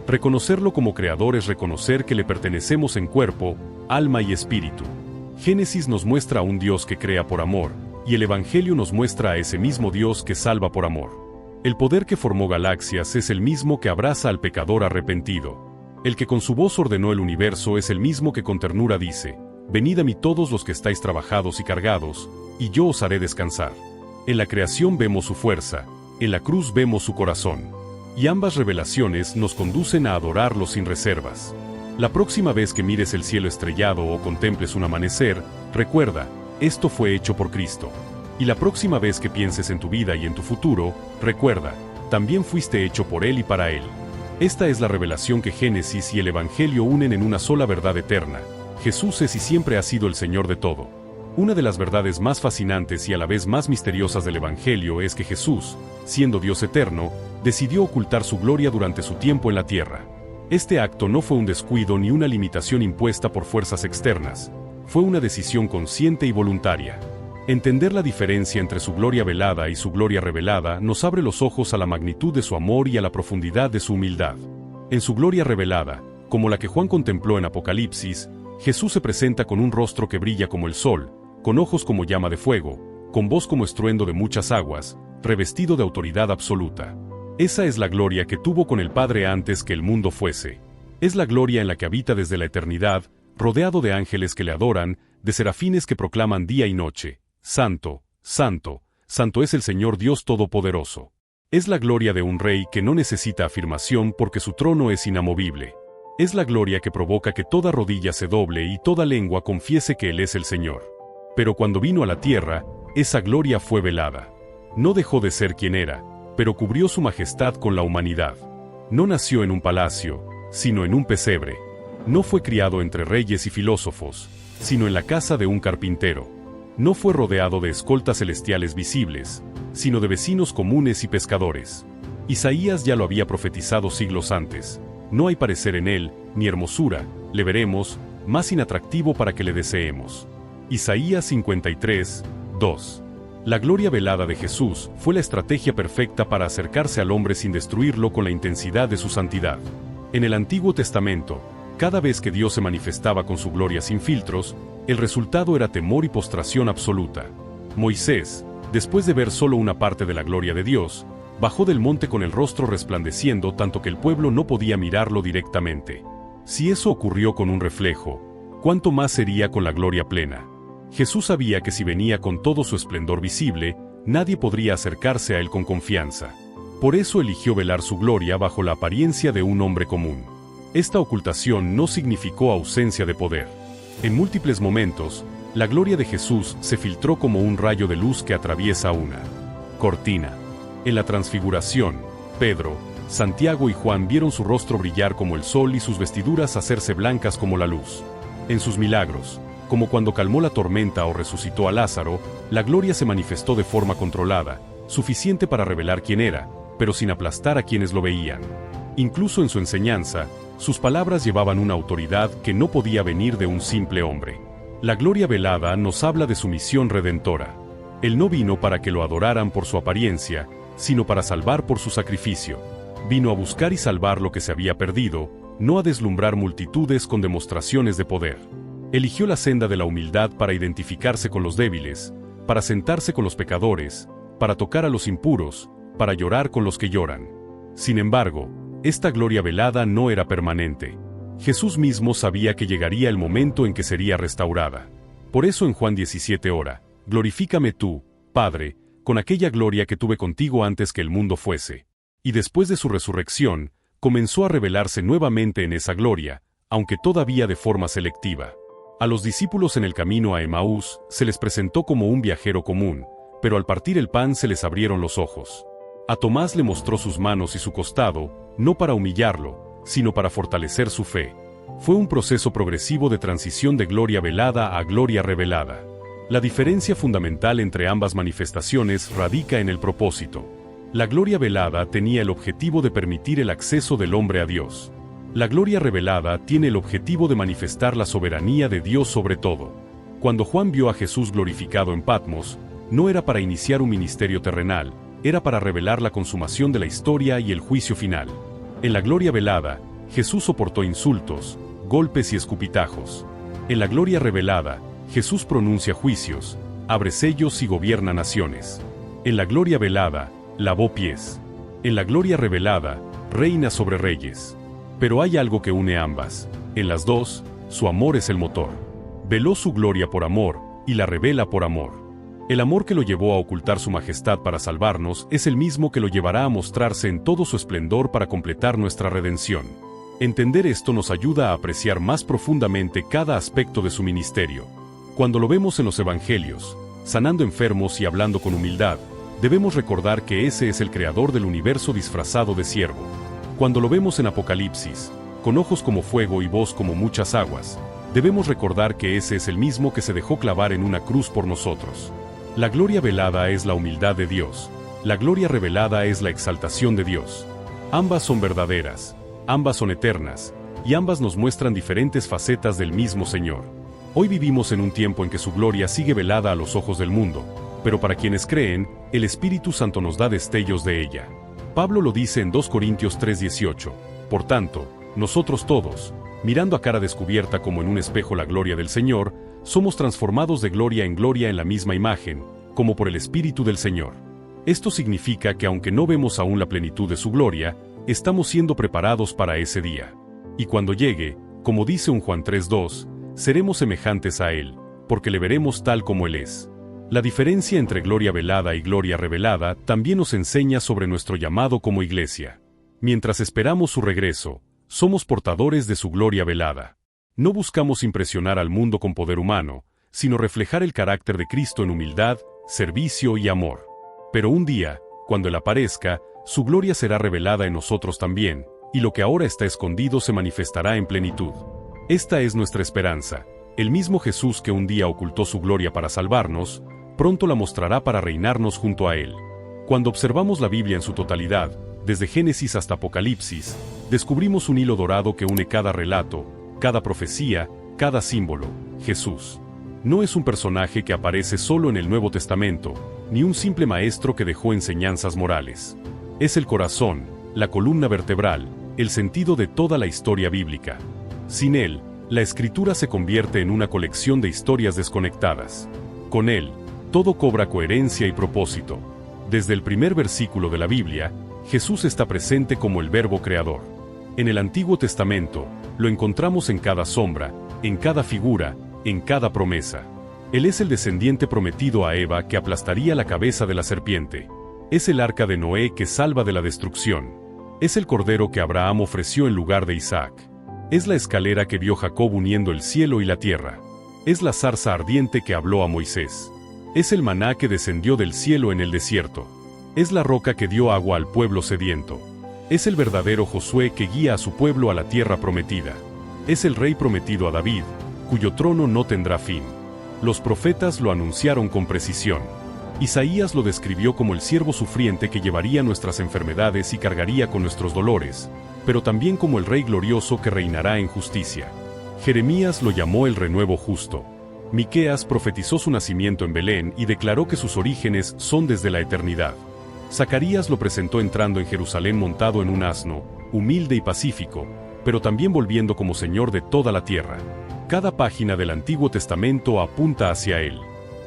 Reconocerlo como Creador es reconocer que le pertenecemos en cuerpo, alma y espíritu. Génesis nos muestra a un Dios que crea por amor, y el Evangelio nos muestra a ese mismo Dios que salva por amor. El poder que formó galaxias es el mismo que abraza al pecador arrepentido. El que con su voz ordenó el universo es el mismo que con ternura dice, venid a mí todos los que estáis trabajados y cargados, y yo os haré descansar. En la creación vemos su fuerza, en la cruz vemos su corazón. Y ambas revelaciones nos conducen a adorarlo sin reservas. La próxima vez que mires el cielo estrellado o contemples un amanecer, recuerda, esto fue hecho por Cristo. Y la próxima vez que pienses en tu vida y en tu futuro, recuerda, también fuiste hecho por Él y para Él. Esta es la revelación que Génesis y el Evangelio unen en una sola verdad eterna. Jesús es y siempre ha sido el Señor de todo. Una de las verdades más fascinantes y a la vez más misteriosas del Evangelio es que Jesús, siendo Dios eterno, decidió ocultar su gloria durante su tiempo en la tierra. Este acto no fue un descuido ni una limitación impuesta por fuerzas externas, fue una decisión consciente y voluntaria. Entender la diferencia entre su gloria velada y su gloria revelada nos abre los ojos a la magnitud de su amor y a la profundidad de su humildad. En su gloria revelada, como la que Juan contempló en Apocalipsis, Jesús se presenta con un rostro que brilla como el sol, con ojos como llama de fuego, con voz como estruendo de muchas aguas, revestido de autoridad absoluta. Esa es la gloria que tuvo con el Padre antes que el mundo fuese. Es la gloria en la que habita desde la eternidad, rodeado de ángeles que le adoran, de serafines que proclaman día y noche, Santo, Santo, Santo es el Señor Dios Todopoderoso. Es la gloria de un rey que no necesita afirmación porque su trono es inamovible. Es la gloria que provoca que toda rodilla se doble y toda lengua confiese que Él es el Señor. Pero cuando vino a la tierra, esa gloria fue velada. No dejó de ser quien era, pero cubrió su majestad con la humanidad. No nació en un palacio, sino en un pesebre. No fue criado entre reyes y filósofos, sino en la casa de un carpintero. No fue rodeado de escoltas celestiales visibles, sino de vecinos comunes y pescadores. Isaías ya lo había profetizado siglos antes. No hay parecer en él, ni hermosura, le veremos, más inatractivo para que le deseemos. Isaías 53, 2. La gloria velada de Jesús fue la estrategia perfecta para acercarse al hombre sin destruirlo con la intensidad de su santidad. En el Antiguo Testamento, cada vez que Dios se manifestaba con su gloria sin filtros, el resultado era temor y postración absoluta. Moisés, después de ver solo una parte de la gloria de Dios, bajó del monte con el rostro resplandeciendo tanto que el pueblo no podía mirarlo directamente. Si eso ocurrió con un reflejo, ¿cuánto más sería con la gloria plena? Jesús sabía que si venía con todo su esplendor visible, nadie podría acercarse a él con confianza. Por eso eligió velar su gloria bajo la apariencia de un hombre común. Esta ocultación no significó ausencia de poder. En múltiples momentos, la gloria de Jesús se filtró como un rayo de luz que atraviesa una cortina. En la transfiguración, Pedro, Santiago y Juan vieron su rostro brillar como el sol y sus vestiduras hacerse blancas como la luz. En sus milagros, como cuando calmó la tormenta o resucitó a Lázaro, la gloria se manifestó de forma controlada, suficiente para revelar quién era, pero sin aplastar a quienes lo veían. Incluso en su enseñanza, sus palabras llevaban una autoridad que no podía venir de un simple hombre. La gloria velada nos habla de su misión redentora. Él no vino para que lo adoraran por su apariencia, sino para salvar por su sacrificio. Vino a buscar y salvar lo que se había perdido, no a deslumbrar multitudes con demostraciones de poder. Eligió la senda de la humildad para identificarse con los débiles, para sentarse con los pecadores, para tocar a los impuros, para llorar con los que lloran. Sin embargo, esta gloria velada no era permanente. Jesús mismo sabía que llegaría el momento en que sería restaurada. Por eso en Juan 17 ora, glorifícame tú, Padre, con aquella gloria que tuve contigo antes que el mundo fuese. Y después de su resurrección, comenzó a revelarse nuevamente en esa gloria, aunque todavía de forma selectiva. A los discípulos en el camino a Emaús se les presentó como un viajero común, pero al partir el pan se les abrieron los ojos. A Tomás le mostró sus manos y su costado, no para humillarlo, sino para fortalecer su fe. Fue un proceso progresivo de transición de gloria velada a gloria revelada. La diferencia fundamental entre ambas manifestaciones radica en el propósito. La gloria velada tenía el objetivo de permitir el acceso del hombre a Dios. La gloria revelada tiene el objetivo de manifestar la soberanía de Dios sobre todo. Cuando Juan vio a Jesús glorificado en Patmos, no era para iniciar un ministerio terrenal, era para revelar la consumación de la historia y el juicio final. En la gloria velada, Jesús soportó insultos, golpes y escupitajos. En la gloria revelada, Jesús pronuncia juicios, abre sellos y gobierna naciones. En la gloria velada, lavó pies. En la gloria revelada, reina sobre reyes. Pero hay algo que une ambas. En las dos, su amor es el motor. Veló su gloria por amor, y la revela por amor. El amor que lo llevó a ocultar su majestad para salvarnos es el mismo que lo llevará a mostrarse en todo su esplendor para completar nuestra redención. Entender esto nos ayuda a apreciar más profundamente cada aspecto de su ministerio. Cuando lo vemos en los evangelios, sanando enfermos y hablando con humildad, debemos recordar que ese es el creador del universo disfrazado de siervo. Cuando lo vemos en Apocalipsis, con ojos como fuego y voz como muchas aguas, debemos recordar que ese es el mismo que se dejó clavar en una cruz por nosotros. La gloria velada es la humildad de Dios. La gloria revelada es la exaltación de Dios. Ambas son verdaderas, ambas son eternas, y ambas nos muestran diferentes facetas del mismo Señor. Hoy vivimos en un tiempo en que su gloria sigue velada a los ojos del mundo, pero para quienes creen, el Espíritu Santo nos da destellos de ella. Pablo lo dice en 2 Corintios 3:18. Por tanto, nosotros todos, mirando a cara descubierta como en un espejo la gloria del Señor, somos transformados de gloria en la misma imagen, como por el Espíritu del Señor. Esto significa que aunque no vemos aún la plenitud de su gloria, estamos siendo preparados para ese día. Y cuando llegue, como dice un Juan 3:2, seremos semejantes a Él, porque le veremos tal como Él es. La diferencia entre gloria velada y gloria revelada también nos enseña sobre nuestro llamado como iglesia. Mientras esperamos su regreso, somos portadores de su gloria velada. No buscamos impresionar al mundo con poder humano, sino reflejar el carácter de Cristo en humildad, servicio y amor. Pero un día, cuando Él aparezca, su gloria será revelada en nosotros también, y lo que ahora está escondido se manifestará en plenitud. Esta es nuestra esperanza. El mismo Jesús que un día ocultó su gloria para salvarnos, pronto la mostrará para reinarnos junto a Él. Cuando observamos la Biblia en su totalidad, desde Génesis hasta Apocalipsis, descubrimos un hilo dorado que une cada relato, cada profecía, cada símbolo. Jesús no es un personaje que aparece solo en el Nuevo Testamento, ni un simple maestro que dejó enseñanzas morales. Es el corazón, la columna vertebral, el sentido de toda la historia bíblica. Sin Él, la Escritura se convierte en una colección de historias desconectadas. Con Él, todo cobra coherencia y propósito. Desde el primer versículo de la Biblia, Jesús está presente como el Verbo creador. En el Antiguo Testamento, lo encontramos en cada sombra, en cada figura, en cada promesa. Él es el descendiente prometido a Eva que aplastaría la cabeza de la serpiente. Es el arca de Noé que salva de la destrucción. Es el cordero que Abraham ofreció en lugar de Isaac. Es la escalera que vio Jacob uniendo el cielo y la tierra. Es la zarza ardiente que habló a Moisés. Es el maná que descendió del cielo en el desierto. Es la roca que dio agua al pueblo sediento. Es el verdadero Josué que guía a su pueblo a la tierra prometida. Es el rey prometido a David, cuyo trono no tendrá fin. Los profetas lo anunciaron con precisión. Isaías lo describió como el siervo sufriente que llevaría nuestras enfermedades y cargaría con nuestros dolores, pero también como el rey glorioso que reinará en justicia. Jeremías lo llamó el renuevo justo. Miqueas profetizó su nacimiento en Belén y declaró que sus orígenes son desde la eternidad. Zacarías lo presentó entrando en Jerusalén montado en un asno, humilde y pacífico, pero también volviendo como Señor de toda la tierra. Cada página del Antiguo Testamento apunta hacia él.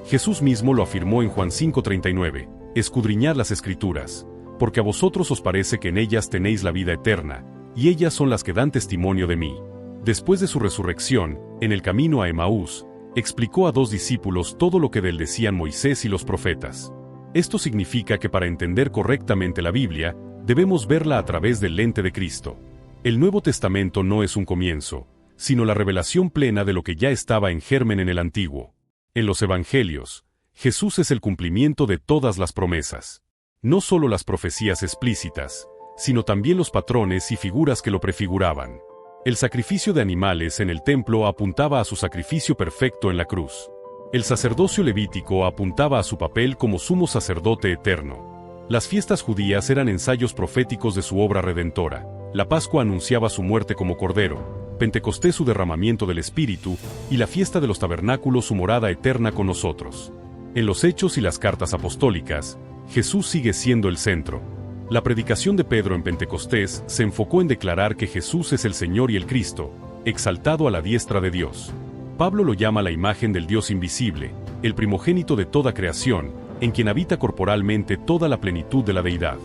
Jesús mismo lo afirmó en Juan 5:39, escudriñad las Escrituras, porque a vosotros os parece que en ellas tenéis la vida eterna, y ellas son las que dan testimonio de mí. Después de su resurrección, en el camino a Emaús, explicó a 2 discípulos todo lo que de él decían Moisés y los profetas. Esto significa que para entender correctamente la Biblia, debemos verla a través del lente de Cristo. El Nuevo Testamento no es un comienzo, sino la revelación plena de lo que ya estaba en germen en el Antiguo. En los Evangelios, Jesús es el cumplimiento de todas las promesas. No solo las profecías explícitas, sino también los patrones y figuras que lo prefiguraban. El sacrificio de animales en el templo apuntaba a su sacrificio perfecto en la cruz. El sacerdocio levítico apuntaba a su papel como sumo sacerdote eterno. Las fiestas judías eran ensayos proféticos de su obra redentora. La Pascua anunciaba su muerte como cordero, Pentecostés su derramamiento del Espíritu, y la fiesta de los tabernáculos su morada eterna con nosotros. En los Hechos y las cartas apostólicas, Jesús sigue siendo el centro. La predicación de Pedro en Pentecostés se enfocó en declarar que Jesús es el Señor y el Cristo, exaltado a la diestra de Dios. Pablo lo llama la imagen del Dios invisible, el primogénito de toda creación, en quien habita corporalmente toda la plenitud de la deidad.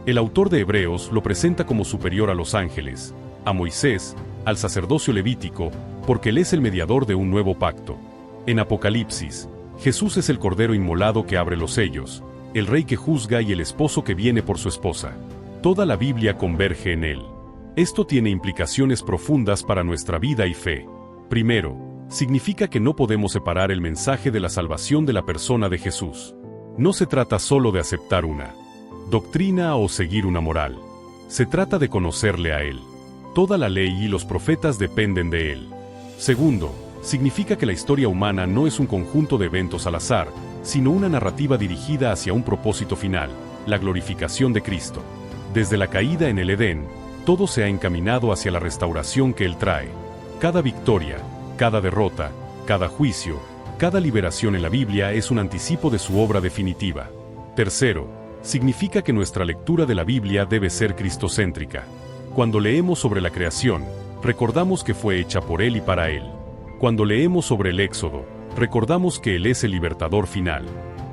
El autor de Hebreos lo presenta como superior a los ángeles, a Moisés, al sacerdocio levítico, porque él es el mediador de un nuevo pacto. En Apocalipsis, Jesús es el Cordero inmolado que abre los sellos, el Rey que juzga y el esposo que viene por su esposa. Toda la Biblia converge en él. Esto tiene implicaciones profundas para nuestra vida y fe. Primero, significa que no podemos separar el mensaje de la salvación de la persona de Jesús. No se trata solo de aceptar una doctrina o seguir una moral. Se trata de conocerle a él. Toda la ley y los profetas dependen de él. Segundo, significa que la historia humana no es un conjunto de eventos al azar, sino una narrativa dirigida hacia un propósito final, la glorificación de Cristo. Desde la caída en el Edén, todo se ha encaminado hacia la restauración que él trae. Cada victoria, cada derrota, cada juicio, cada liberación en la Biblia es un anticipo de su obra definitiva. Tercero, significa que nuestra lectura de la Biblia debe ser cristocéntrica. Cuando leemos sobre la creación, recordamos que fue hecha por Él y para Él. Cuando leemos sobre el Éxodo, recordamos que Él es el libertador final.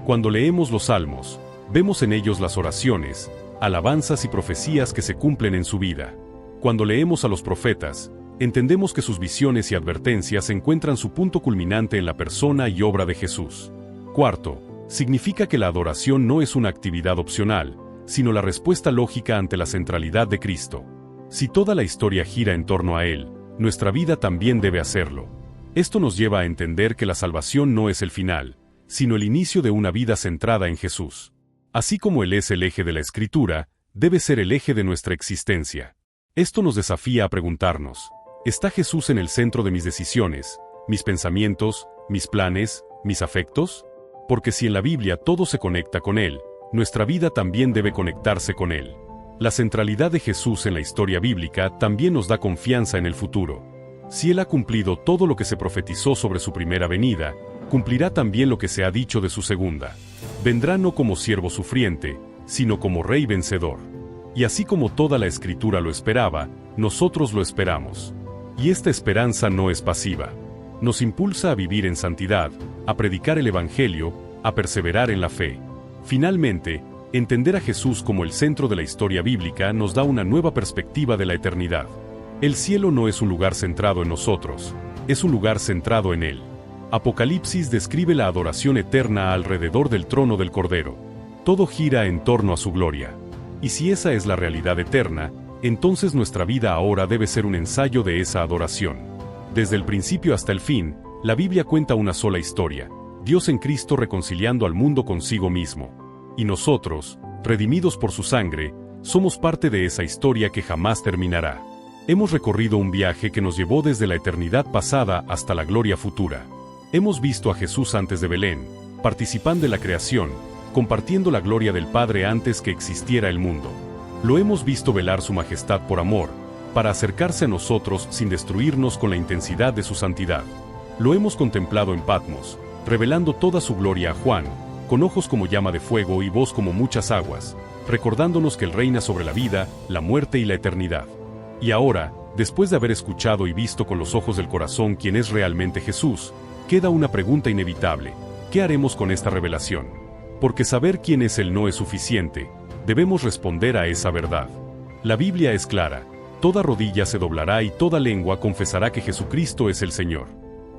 Cuando leemos los Salmos, vemos en ellos las oraciones, alabanzas y profecías que se cumplen en su vida. Cuando leemos a los profetas, entendemos que sus visiones y advertencias encuentran su punto culminante en la persona y obra de Jesús. Cuarto, significa que la adoración no es una actividad opcional, sino la respuesta lógica ante la centralidad de Cristo. Si toda la historia gira en torno a Él, nuestra vida también debe hacerlo. Esto nos lleva a entender que la salvación no es el final, sino el inicio de una vida centrada en Jesús. Así como Él es el eje de la Escritura, debe ser el eje de nuestra existencia. Esto nos desafía a preguntarnos, ¿está Jesús en el centro de mis decisiones, mis pensamientos, mis planes, mis afectos? Porque si en la Biblia todo se conecta con Él, nuestra vida también debe conectarse con Él. La centralidad de Jesús en la historia bíblica también nos da confianza en el futuro. Si Él ha cumplido todo lo que se profetizó sobre su primera venida, cumplirá también lo que se ha dicho de su segunda. Vendrá no como siervo sufriente, sino como Rey vencedor. Y así como toda la Escritura lo esperaba, nosotros lo esperamos. Y esta esperanza no es pasiva. Nos impulsa a vivir en santidad, a predicar el Evangelio, a perseverar en la fe. Finalmente, entender a Jesús como el centro de la historia bíblica nos da una nueva perspectiva de la eternidad. El cielo no es un lugar centrado en nosotros, es un lugar centrado en Él. Apocalipsis describe la adoración eterna alrededor del trono del Cordero. Todo gira en torno a su gloria. Y si esa es la realidad eterna, entonces nuestra vida ahora debe ser un ensayo de esa adoración. Desde el principio hasta el fin, la Biblia cuenta una sola historia: Dios en Cristo reconciliando al mundo consigo mismo. Y nosotros, redimidos por su sangre, somos parte de esa historia que jamás terminará. Hemos recorrido un viaje que nos llevó desde la eternidad pasada hasta la gloria futura. Hemos visto a Jesús antes de Belén, participando en la creación, compartiendo la gloria del Padre antes que existiera el mundo. Lo hemos visto velar su majestad por amor, para acercarse a nosotros sin destruirnos con la intensidad de su santidad. Lo hemos contemplado en Patmos, revelando toda su gloria a Juan, con ojos como llama de fuego y voz como muchas aguas, recordándonos que Él reina sobre la vida, la muerte y la eternidad. Y ahora, después de haber escuchado y visto con los ojos del corazón quién es realmente Jesús, queda una pregunta inevitable: ¿qué haremos con esta revelación? Porque saber quién es Él no es suficiente, debemos responder a esa verdad. La Biblia es clara: toda rodilla se doblará y toda lengua confesará que Jesucristo es el Señor.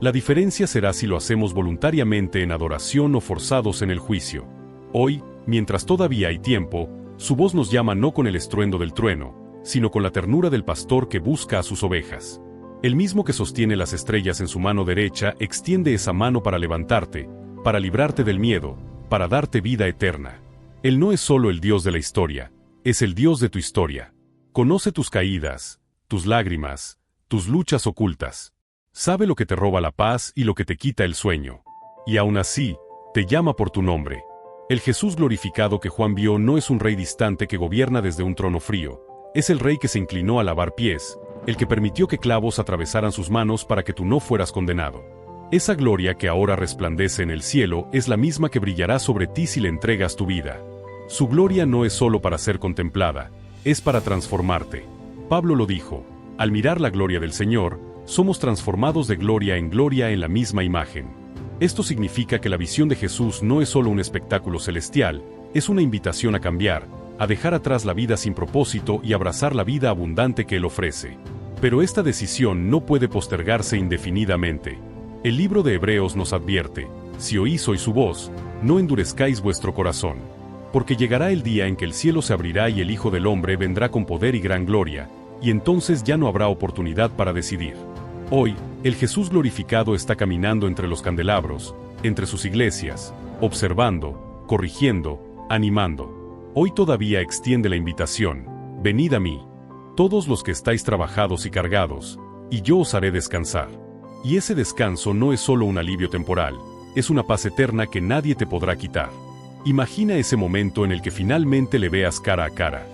La diferencia será si lo hacemos voluntariamente en adoración o forzados en el juicio. Hoy, mientras todavía hay tiempo, su voz nos llama no con el estruendo del trueno, sino con la ternura del pastor que busca a sus ovejas. El mismo que sostiene las estrellas en su mano derecha extiende esa mano para levantarte, para librarte del miedo, para darte vida eterna. Él no es solo el Dios de la historia, es el Dios de tu historia. Conoce tus caídas, tus lágrimas, tus luchas ocultas. Sabe lo que te roba la paz y lo que te quita el sueño. Y aún así, te llama por tu nombre. El Jesús glorificado que Juan vio no es un rey distante que gobierna desde un trono frío. Es el rey que se inclinó a lavar pies, el que permitió que clavos atravesaran sus manos para que tú no fueras condenado. Esa gloria que ahora resplandece en el cielo es la misma que brillará sobre ti si le entregas tu vida. Su gloria no es solo para ser contemplada, es para transformarte. Pablo lo dijo: al mirar la gloria del Señor, somos transformados de gloria en la misma imagen. Esto significa que la visión de Jesús no es solo un espectáculo celestial, es una invitación a cambiar, a dejar atrás la vida sin propósito y abrazar la vida abundante que Él ofrece. Pero esta decisión no puede postergarse indefinidamente. El libro de Hebreos nos advierte: si oís hoy su voz, no endurezcáis vuestro corazón. Porque llegará el día en que el cielo se abrirá y el Hijo del Hombre vendrá con poder y gran gloria, y entonces ya no habrá oportunidad para decidir. Hoy, el Jesús glorificado está caminando entre los candelabros, entre sus iglesias, observando, corrigiendo, animando. Hoy todavía extiende la invitación: venid a mí, todos los que estáis trabajados y cargados, y yo os haré descansar. Y ese descanso no es solo un alivio temporal, es una paz eterna que nadie te podrá quitar. Imagina ese momento en el que finalmente le veas cara a cara,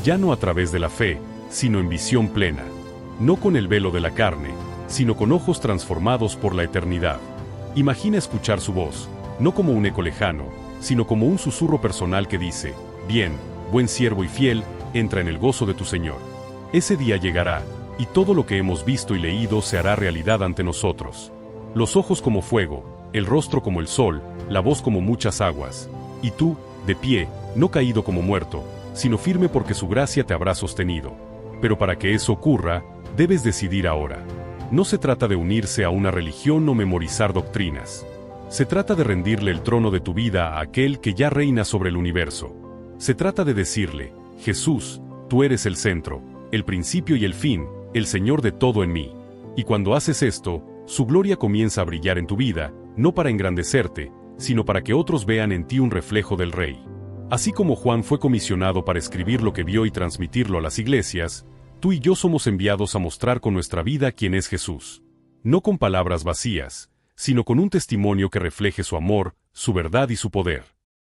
ya no a través de la fe, sino en visión plena, no con el velo de la carne, sino con ojos transformados por la eternidad. Imagina escuchar su voz, no como un eco lejano, sino como un susurro personal que dice: bien, buen siervo y fiel, entra en el gozo de tu Señor. Ese día llegará, y todo lo que hemos visto y leído se hará realidad ante nosotros. Los ojos como fuego, el rostro como el sol, la voz como muchas aguas. Y tú, de pie, no caído como muerto, sino firme porque su gracia te habrá sostenido. Pero para que eso ocurra, debes decidir ahora. No se trata de unirse a una religión o memorizar doctrinas. Se trata de rendirle el trono de tu vida a aquel que ya reina sobre el universo. Se trata de decirle: Jesús, tú eres el centro, el principio y el fin, el Señor de todo en mí. Y cuando haces esto, su gloria comienza a brillar en tu vida, no para engrandecerte, sino para que otros vean en ti un reflejo del Rey. Así como Juan fue comisionado para escribir lo que vio y transmitirlo a las iglesias, tú y yo somos enviados a mostrar con nuestra vida quién es Jesús. No con palabras vacías, sino con un testimonio que refleje su amor, su verdad y su poder.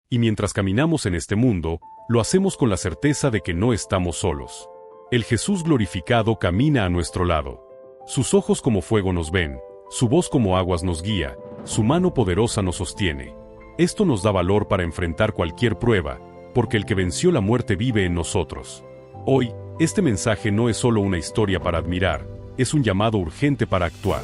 Y mientras caminamos en este mundo, lo hacemos con la certeza de que no estamos solos. El Jesús glorificado camina a nuestro lado. Sus ojos como fuego nos ven, su voz como aguas nos guía, su mano poderosa nos sostiene. Esto nos da valor para enfrentar cualquier prueba, porque el que venció la muerte vive en nosotros. Hoy, este mensaje no es solo una historia para admirar, es un llamado urgente para actuar.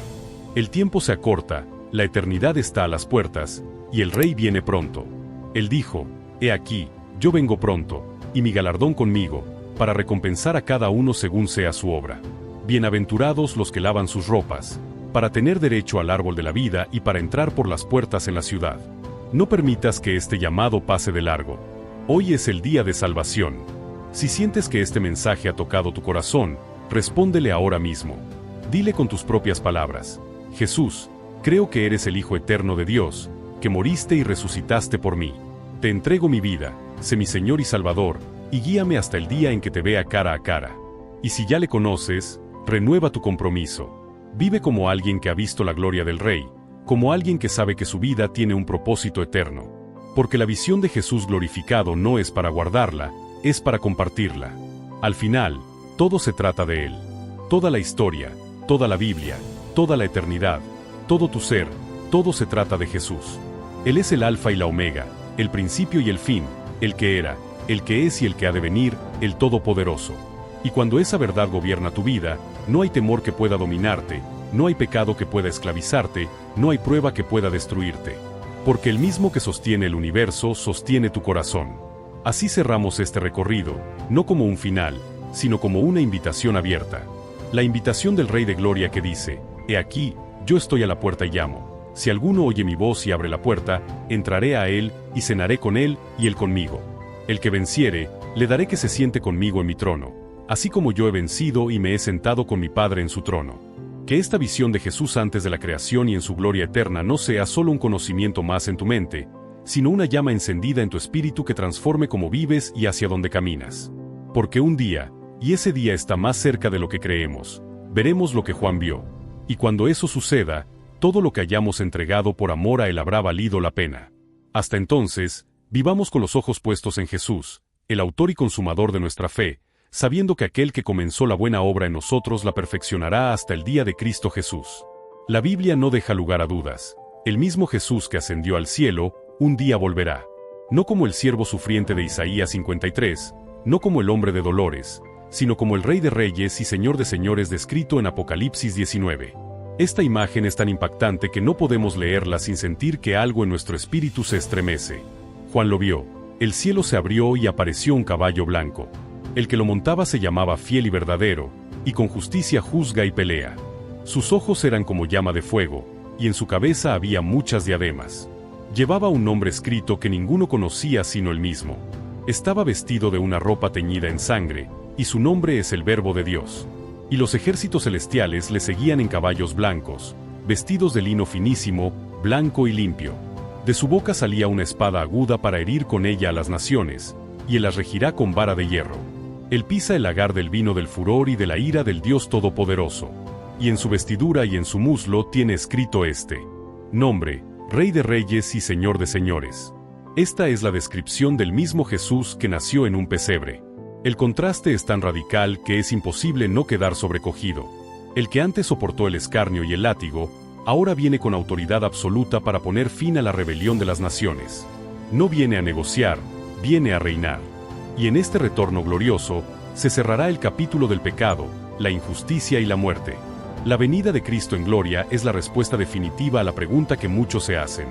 El tiempo se acorta, la eternidad está a las puertas, y el Rey viene pronto. Él dijo: he aquí, yo vengo pronto, y mi galardón conmigo, para recompensar a cada uno según sea su obra. Bienaventurados los que lavan sus ropas, para tener derecho al árbol de la vida y para entrar por las puertas en la ciudad. No permitas que este llamado pase de largo. Hoy es el día de salvación. Si sientes que este mensaje ha tocado tu corazón, respóndele ahora mismo. Dile con tus propias palabras: Jesús, creo que eres el Hijo eterno de Dios, que moriste y resucitaste por mí. Te entrego mi vida, sé mi Señor y Salvador, y guíame hasta el día en que te vea cara a cara. Y si ya le conoces, renueva tu compromiso. Vive como alguien que ha visto la gloria del Rey, como alguien que sabe que su vida tiene un propósito eterno. Porque la visión de Jesús glorificado no es para guardarla, es para compartirla. Al final, todo se trata de Él. Toda la historia, toda la Biblia, toda la eternidad, todo tu ser, todo se trata de Jesús. Él es el Alfa y la Omega, el principio y el fin, el que era, el que es y el que ha de venir, el Todopoderoso. Y cuando esa verdad gobierna tu vida, no hay temor que pueda dominarte, no hay pecado que pueda esclavizarte, no hay prueba que pueda destruirte. Porque el mismo que sostiene el universo sostiene tu corazón. Así cerramos este recorrido, no como un final, sino como una invitación abierta. La invitación del Rey de Gloria que dice: He aquí, yo estoy a la puerta y llamo. Si alguno oye mi voz y abre la puerta, entraré a él, y cenaré con él, y él conmigo. El que venciere, le daré que se siente conmigo en mi trono, así como yo he vencido y me he sentado con mi Padre en su trono. Que esta visión de Jesús antes de la creación y en su gloria eterna no sea solo un conocimiento más en tu mente, sino una llama encendida en tu espíritu que transforme cómo vives y hacia dónde caminas. Porque un día, y ese día está más cerca de lo que creemos, veremos lo que Juan vio. Y cuando eso suceda, todo lo que hayamos entregado por amor a Él habrá valido la pena. Hasta entonces, vivamos con los ojos puestos en Jesús, el autor y consumador de nuestra fe, sabiendo que aquel que comenzó la buena obra en nosotros la perfeccionará hasta el día de Cristo Jesús. La Biblia no deja lugar a dudas. El mismo Jesús que ascendió al cielo, un día volverá. No como el siervo sufriente de Isaías 53, no como el hombre de dolores, sino como el Rey de Reyes y Señor de Señores descrito en Apocalipsis 19. Esta imagen es tan impactante que no podemos leerla sin sentir que algo en nuestro espíritu se estremece. Juan lo vio. El cielo se abrió y apareció un caballo blanco. El que lo montaba se llamaba Fiel y Verdadero, y con justicia juzga y pelea. Sus ojos eran como llama de fuego, y en su cabeza había muchas diademas. Llevaba un nombre escrito que ninguno conocía sino él mismo. Estaba vestido de una ropa teñida en sangre, y su nombre es el Verbo de Dios. Y los ejércitos celestiales le seguían en caballos blancos, vestidos de lino finísimo, blanco y limpio. De su boca salía una espada aguda para herir con ella a las naciones, y él las regirá con vara de hierro. Él pisa el lagar del vino del furor y de la ira del Dios Todopoderoso. Y en su vestidura y en su muslo tiene escrito este nombre: Rey de Reyes y Señor de Señores. Esta es la descripción del mismo Jesús que nació en un pesebre. El contraste es tan radical que es imposible no quedar sobrecogido. El que antes soportó el escarnio y el látigo, ahora viene con autoridad absoluta para poner fin a la rebelión de las naciones. No viene a negociar, viene a reinar. Y en este retorno glorioso, se cerrará el capítulo del pecado, la injusticia y la muerte. La venida de Cristo en gloria es la respuesta definitiva a la pregunta que muchos se hacen: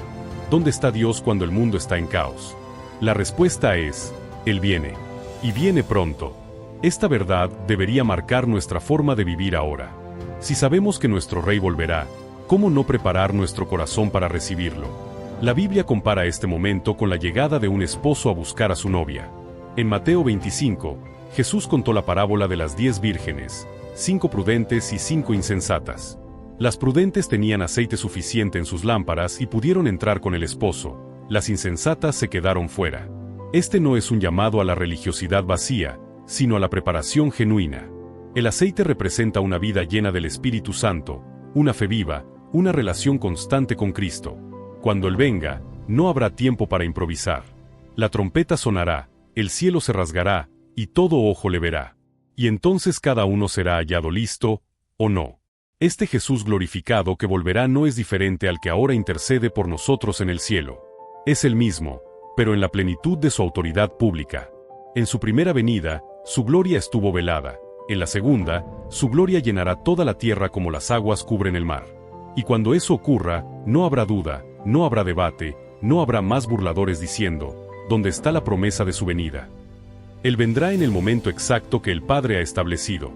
¿dónde está Dios cuando el mundo está en caos? La respuesta es: Él viene. Y viene pronto. Esta verdad debería marcar nuestra forma de vivir ahora. Si sabemos que nuestro Rey volverá, ¿cómo no preparar nuestro corazón para recibirlo? La Biblia compara este momento con la llegada de un esposo a buscar a su novia. En Mateo 25, Jesús contó la parábola de las 10 vírgenes, 5 prudentes y 5 insensatas. Las prudentes tenían aceite suficiente en sus lámparas y pudieron entrar con el esposo. Las insensatas se quedaron fuera. Este no es un llamado a la religiosidad vacía, sino a la preparación genuina. El aceite representa una vida llena del Espíritu Santo, una fe viva, una relación constante con Cristo. Cuando Él venga, no habrá tiempo para improvisar. La trompeta sonará, el cielo se rasgará, y todo ojo le verá. Y entonces cada uno será hallado listo, o no. Este Jesús glorificado que volverá no es diferente al que ahora intercede por nosotros en el cielo. Es el mismo, pero en la plenitud de su autoridad pública. En su primera venida, su gloria estuvo velada. En la segunda, su gloria llenará toda la tierra como las aguas cubren el mar. Y cuando eso ocurra, no habrá duda, no habrá debate, no habrá más burladores diciendo: ¿dónde está la promesa de su venida? Él vendrá en el momento exacto que el Padre ha establecido.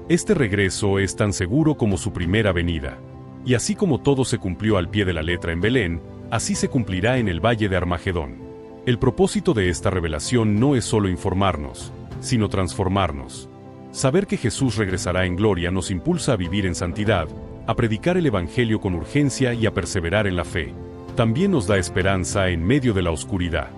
Este regreso es tan seguro como su primera venida. Y así como todo se cumplió al pie de la letra en Belén, así se cumplirá en el valle de Armagedón. El propósito de esta revelación no es solo informarnos, sino transformarnos. Saber que Jesús regresará en gloria nos impulsa a vivir en santidad, a predicar el Evangelio con urgencia y a perseverar en la fe. También nos da esperanza en medio de la oscuridad.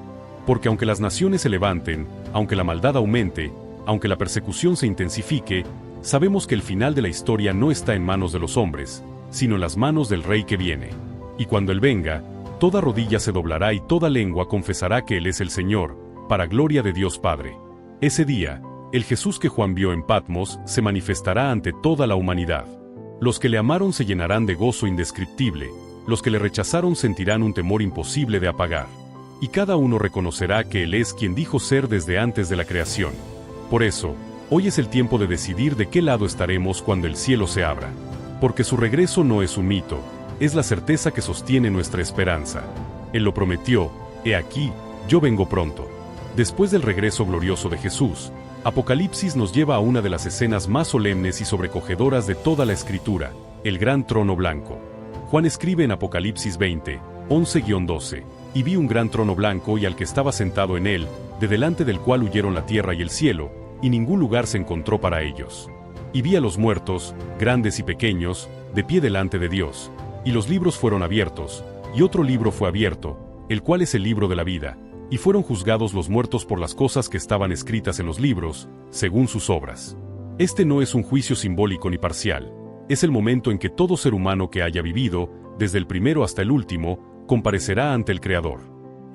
Porque aunque las naciones se levanten, aunque la maldad aumente, aunque la persecución se intensifique, sabemos que el final de la historia no está en manos de los hombres, sino en las manos del Rey que viene. Y cuando Él venga, toda rodilla se doblará y toda lengua confesará que Él es el Señor, para gloria de Dios Padre. Ese día, el Jesús que Juan vio en Patmos se manifestará ante toda la humanidad. Los que le amaron se llenarán de gozo indescriptible, los que le rechazaron sentirán un temor imposible de apagar. Y cada uno reconocerá que Él es quien dijo ser desde antes de la creación. Por eso, hoy es el tiempo de decidir de qué lado estaremos cuando el cielo se abra. Porque su regreso no es un mito, es la certeza que sostiene nuestra esperanza. Él lo prometió, he aquí, yo vengo pronto. Después del regreso glorioso de Jesús, Apocalipsis nos lleva a una de las escenas más solemnes y sobrecogedoras de toda la Escritura, el gran trono blanco. Juan escribe en Apocalipsis 20, 11-12, y vi un gran trono blanco y al que estaba sentado en él, de delante del cual huyeron la tierra y el cielo, y ningún lugar se encontró para ellos. Y vi a los muertos, grandes y pequeños, de pie delante de Dios, y los libros fueron abiertos, y otro libro fue abierto, el cual es el libro de la vida, y fueron juzgados los muertos por las cosas que estaban escritas en los libros, según sus obras. Este no es un juicio simbólico ni parcial, es el momento en que todo ser humano que haya vivido, desde el primero hasta el último, comparecerá ante el Creador.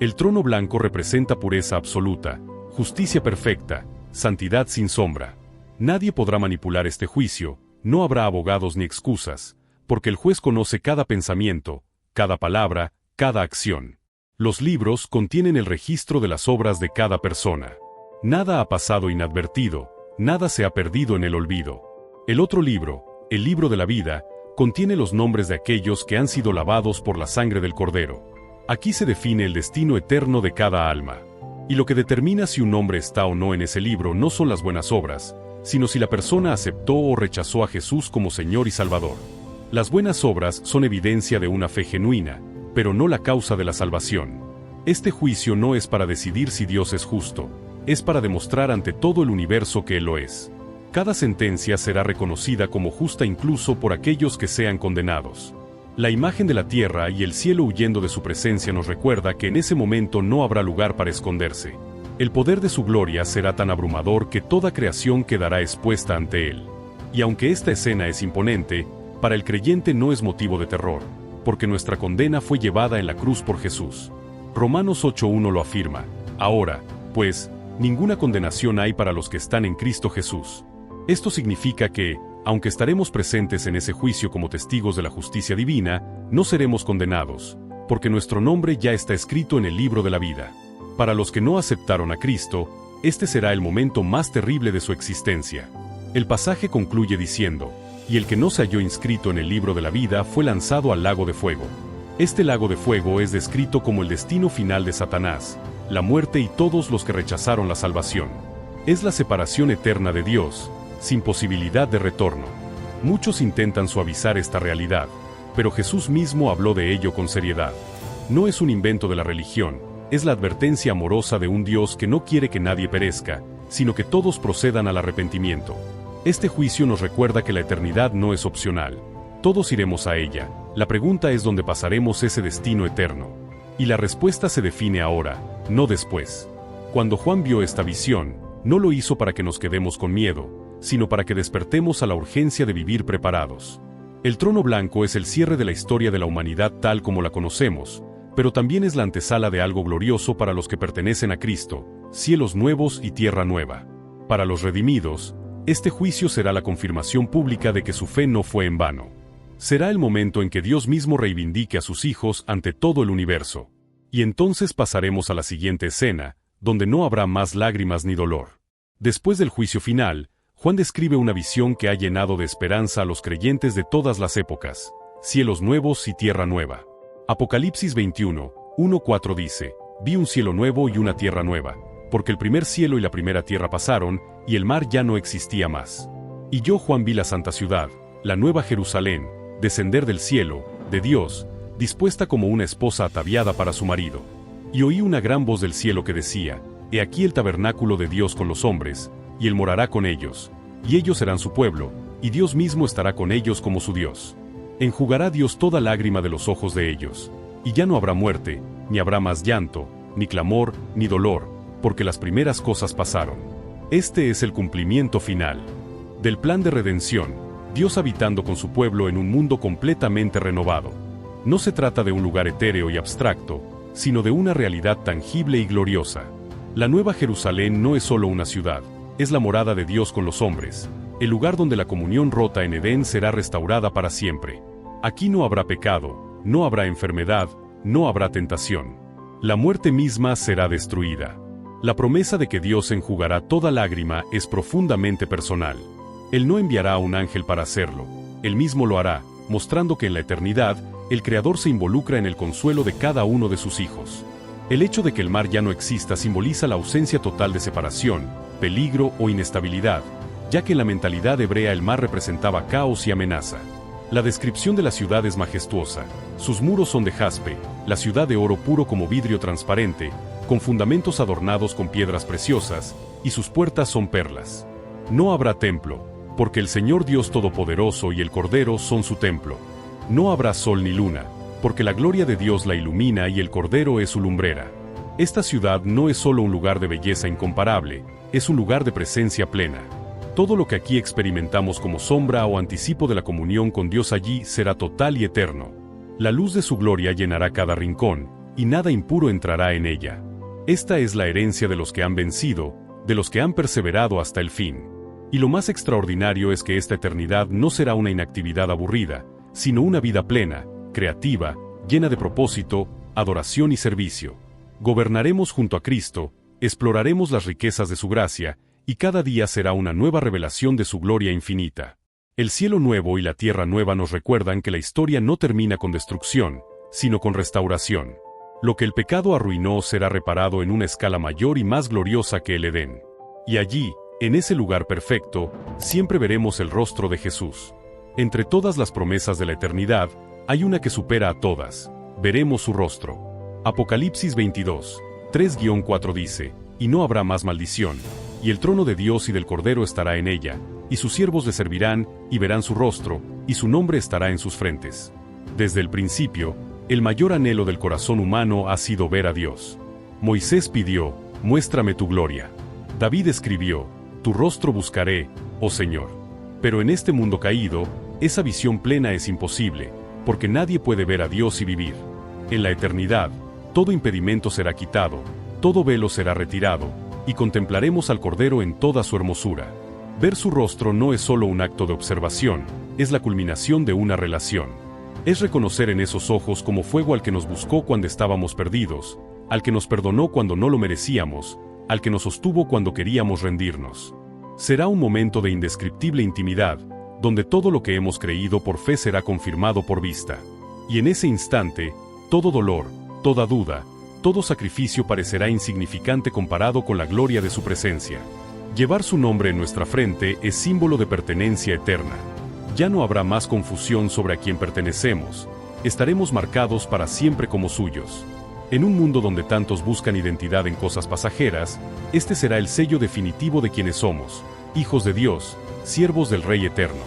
El trono blanco representa pureza absoluta, justicia perfecta, santidad sin sombra. Nadie podrá manipular este juicio, no habrá abogados ni excusas, porque el juez conoce cada pensamiento, cada palabra, cada acción. Los libros contienen el registro de las obras de cada persona. Nada ha pasado inadvertido, nada se ha perdido en el olvido. El otro libro, el libro de la vida, contiene los nombres de aquellos que han sido lavados por la sangre del Cordero. Aquí se define el destino eterno de cada alma. Y lo que determina si un nombre está o no en ese libro no son las buenas obras, sino si la persona aceptó o rechazó a Jesús como Señor y Salvador. Las buenas obras son evidencia de una fe genuina, pero no la causa de la salvación. Este juicio no es para decidir si Dios es justo, es para demostrar ante todo el universo que Él lo es. Cada sentencia será reconocida como justa incluso por aquellos que sean condenados. La imagen de la tierra y el cielo huyendo de su presencia nos recuerda que en ese momento no habrá lugar para esconderse. El poder de su gloria será tan abrumador que toda creación quedará expuesta ante Él. Y aunque esta escena es imponente, para el creyente no es motivo de terror, porque nuestra condena fue llevada en la cruz por Jesús. Romanos 8:1 lo afirma. Ahora, pues, ninguna condenación hay para los que están en Cristo Jesús. Esto significa que, aunque estaremos presentes en ese juicio como testigos de la justicia divina, no seremos condenados, porque nuestro nombre ya está escrito en el libro de la vida. Para los que no aceptaron a Cristo, este será el momento más terrible de su existencia. El pasaje concluye diciendo, y el que no se halló inscrito en el libro de la vida fue lanzado al lago de fuego. Este lago de fuego es descrito como el destino final de Satanás, la muerte y todos los que rechazaron la salvación. Es la separación eterna de Dios, sin posibilidad de retorno. Muchos intentan suavizar esta realidad, pero Jesús mismo habló de ello con seriedad. No es un invento de la religión, es la advertencia amorosa de un Dios que no quiere que nadie perezca, sino que todos procedan al arrepentimiento. Este juicio nos recuerda que la eternidad no es opcional. Todos iremos a ella, la pregunta es dónde pasaremos ese destino eterno. Y la respuesta se define ahora, no después. Cuando Juan vio esta visión, no lo hizo para que nos quedemos con miedo, sino para que despertemos a la urgencia de vivir preparados. El trono blanco es el cierre de la historia de la humanidad tal como la conocemos, pero también es la antesala de algo glorioso para los que pertenecen a Cristo, cielos nuevos y tierra nueva. Para los redimidos, este juicio será la confirmación pública de que su fe no fue en vano. Será el momento en que Dios mismo reivindique a sus hijos ante todo el universo. Y entonces pasaremos a la siguiente escena, donde no habrá más lágrimas ni dolor. Después del juicio final, Juan describe una visión que ha llenado de esperanza a los creyentes de todas las épocas, cielos nuevos y tierra nueva. Apocalipsis 21, 1-4 dice, vi un cielo nuevo y una tierra nueva, porque el primer cielo y la primera tierra pasaron, y el mar ya no existía más. Y yo Juan vi la santa ciudad, la nueva Jerusalén, descender del cielo, de Dios, dispuesta como una esposa ataviada para su marido. Y oí una gran voz del cielo que decía: He aquí el tabernáculo de Dios con los hombres, y Él morará con ellos, y ellos serán su pueblo, y Dios mismo estará con ellos como su Dios. Enjugará Dios toda lágrima de los ojos de ellos, y ya no habrá muerte, ni habrá más llanto, ni clamor, ni dolor, porque las primeras cosas pasaron. Este es el cumplimiento final del plan de redención, Dios habitando con su pueblo en un mundo completamente renovado. No se trata de un lugar etéreo y abstracto, sino de una realidad tangible y gloriosa. La Nueva Jerusalén no es solo una ciudad, es la morada de Dios con los hombres, el lugar donde la comunión rota en Edén será restaurada para siempre. Aquí no habrá pecado, no habrá enfermedad, no habrá tentación. La muerte misma será destruida. La promesa de que Dios enjugará toda lágrima es profundamente personal. Él no enviará a un ángel para hacerlo, Él mismo lo hará, mostrando que en la eternidad, el Creador se involucra en el consuelo de cada uno de sus hijos. El hecho de que el mar ya no exista simboliza la ausencia total de separación, peligro o inestabilidad, ya que en la mentalidad hebrea el mar representaba caos y amenaza. La descripción de la ciudad es majestuosa. Sus muros son de jaspe, la ciudad de oro puro como vidrio transparente, con fundamentos adornados con piedras preciosas, y sus puertas son perlas. No habrá templo, porque el Señor Dios Todopoderoso y el Cordero son su templo. No habrá sol ni luna, porque la gloria de Dios la ilumina y el Cordero es su lumbrera. Esta ciudad no es solo un lugar de belleza incomparable, es un lugar de presencia plena. Todo lo que aquí experimentamos como sombra o anticipo de la comunión con Dios allí será total y eterno. La luz de su gloria llenará cada rincón, y nada impuro entrará en ella. Esta es la herencia de los que han vencido, de los que han perseverado hasta el fin. Y lo más extraordinario es que esta eternidad no será una inactividad aburrida, sino una vida plena, creativa, llena de propósito, adoración y servicio. Gobernaremos junto a Cristo, exploraremos las riquezas de su gracia, y cada día será una nueva revelación de su gloria infinita. El cielo nuevo y la tierra nueva nos recuerdan que la historia no termina con destrucción, sino con restauración. Lo que el pecado arruinó será reparado en una escala mayor y más gloriosa que el Edén. Y allí, en ese lugar perfecto, siempre veremos el rostro de Jesús. Entre todas las promesas de la eternidad, hay una que supera a todas: veremos su rostro. Apocalipsis 22, 3-4 dice: Y no habrá más maldición, y el trono de Dios y del Cordero estará en ella, y sus siervos le servirán, y verán su rostro, y su nombre estará en sus frentes. Desde el principio, el mayor anhelo del corazón humano ha sido ver a Dios. Moisés pidió: muéstrame tu gloria. David escribió: tu rostro buscaré, oh Señor. Pero en este mundo caído, esa visión plena es imposible, porque nadie puede ver a Dios y vivir. En la eternidad, todo impedimento será quitado, todo velo será retirado, y contemplaremos al Cordero en toda su hermosura. Ver su rostro no es solo un acto de observación, es la culminación de una relación. Es reconocer en esos ojos como fuego al que nos buscó cuando estábamos perdidos, al que nos perdonó cuando no lo merecíamos, al que nos sostuvo cuando queríamos rendirnos. Será un momento de indescriptible intimidad, donde todo lo que hemos creído por fe será confirmado por vista. Y en ese instante, todo dolor, toda duda, todo sacrificio parecerá insignificante comparado con la gloria de su presencia. Llevar su nombre en nuestra frente es símbolo de pertenencia eterna. Ya no habrá más confusión sobre a quién pertenecemos, estaremos marcados para siempre como suyos. En un mundo donde tantos buscan identidad en cosas pasajeras, este será el sello definitivo de quienes somos, hijos de Dios, siervos del Rey Eterno.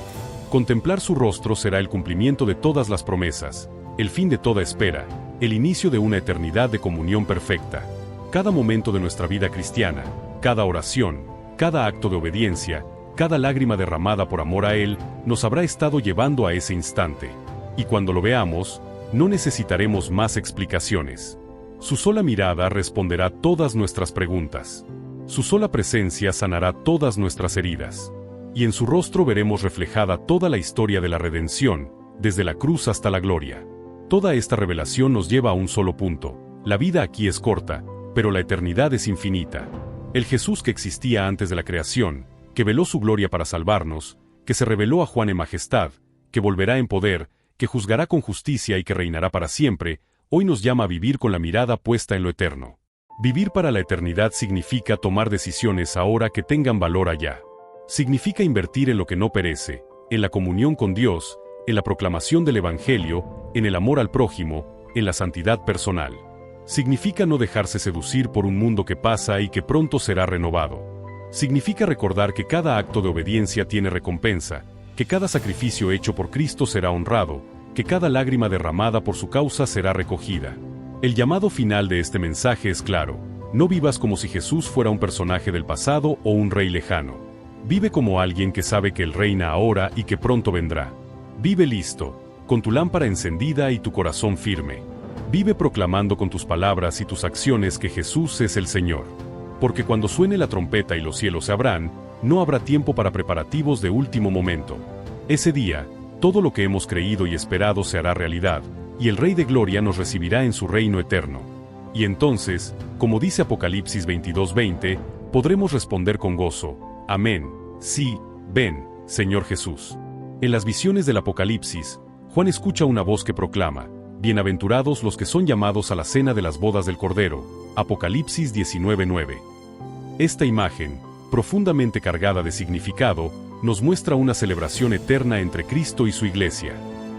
Contemplar su rostro será el cumplimiento de todas las promesas, el fin de toda espera, el inicio de una eternidad de comunión perfecta. Cada momento de nuestra vida cristiana, cada oración, cada acto de obediencia, cada lágrima derramada por amor a Él, nos habrá estado llevando a ese instante. Y cuando lo veamos, no necesitaremos más explicaciones. Su sola mirada responderá todas nuestras preguntas. Su sola presencia sanará todas nuestras heridas. Y en su rostro veremos reflejada toda la historia de la redención, desde la cruz hasta la gloria. Toda esta revelación nos lleva a un solo punto: la vida aquí es corta, pero la eternidad es infinita. El Jesús que existía antes de la creación, que veló su gloria para salvarnos, que se reveló a Juan en majestad, que volverá en poder, que juzgará con justicia y que reinará para siempre, hoy nos llama a vivir con la mirada puesta en lo eterno. Vivir para la eternidad significa tomar decisiones ahora que tengan valor allá. Significa invertir en lo que no perece, en la comunión con Dios, en la proclamación del Evangelio, en el amor al prójimo, en la santidad personal. Significa no dejarse seducir por un mundo que pasa y que pronto será renovado. Significa recordar que cada acto de obediencia tiene recompensa, que cada sacrificio hecho por Cristo será honrado, que cada lágrima derramada por su causa será recogida. El llamado final de este mensaje es claro: no vivas como si Jesús fuera un personaje del pasado o un rey lejano. Vive como alguien que sabe que Él reina ahora y que pronto vendrá. Vive listo, con tu lámpara encendida y tu corazón firme. Vive proclamando con tus palabras y tus acciones que Jesús es el Señor. Porque cuando suene la trompeta y los cielos se abran, no habrá tiempo para preparativos de último momento. Ese día, todo lo que hemos creído y esperado se hará realidad, y el Rey de Gloria nos recibirá en su reino eterno. Y entonces, como dice Apocalipsis 22:20, podremos responder con gozo: Amén, sí, ven, Señor Jesús. En las visiones del Apocalipsis, Juan escucha una voz que proclama: Bienaventurados los que son llamados a la cena de las bodas del Cordero. Apocalipsis 19:9. Esta imagen, profundamente cargada de significado, nos muestra una celebración eterna entre Cristo y su iglesia.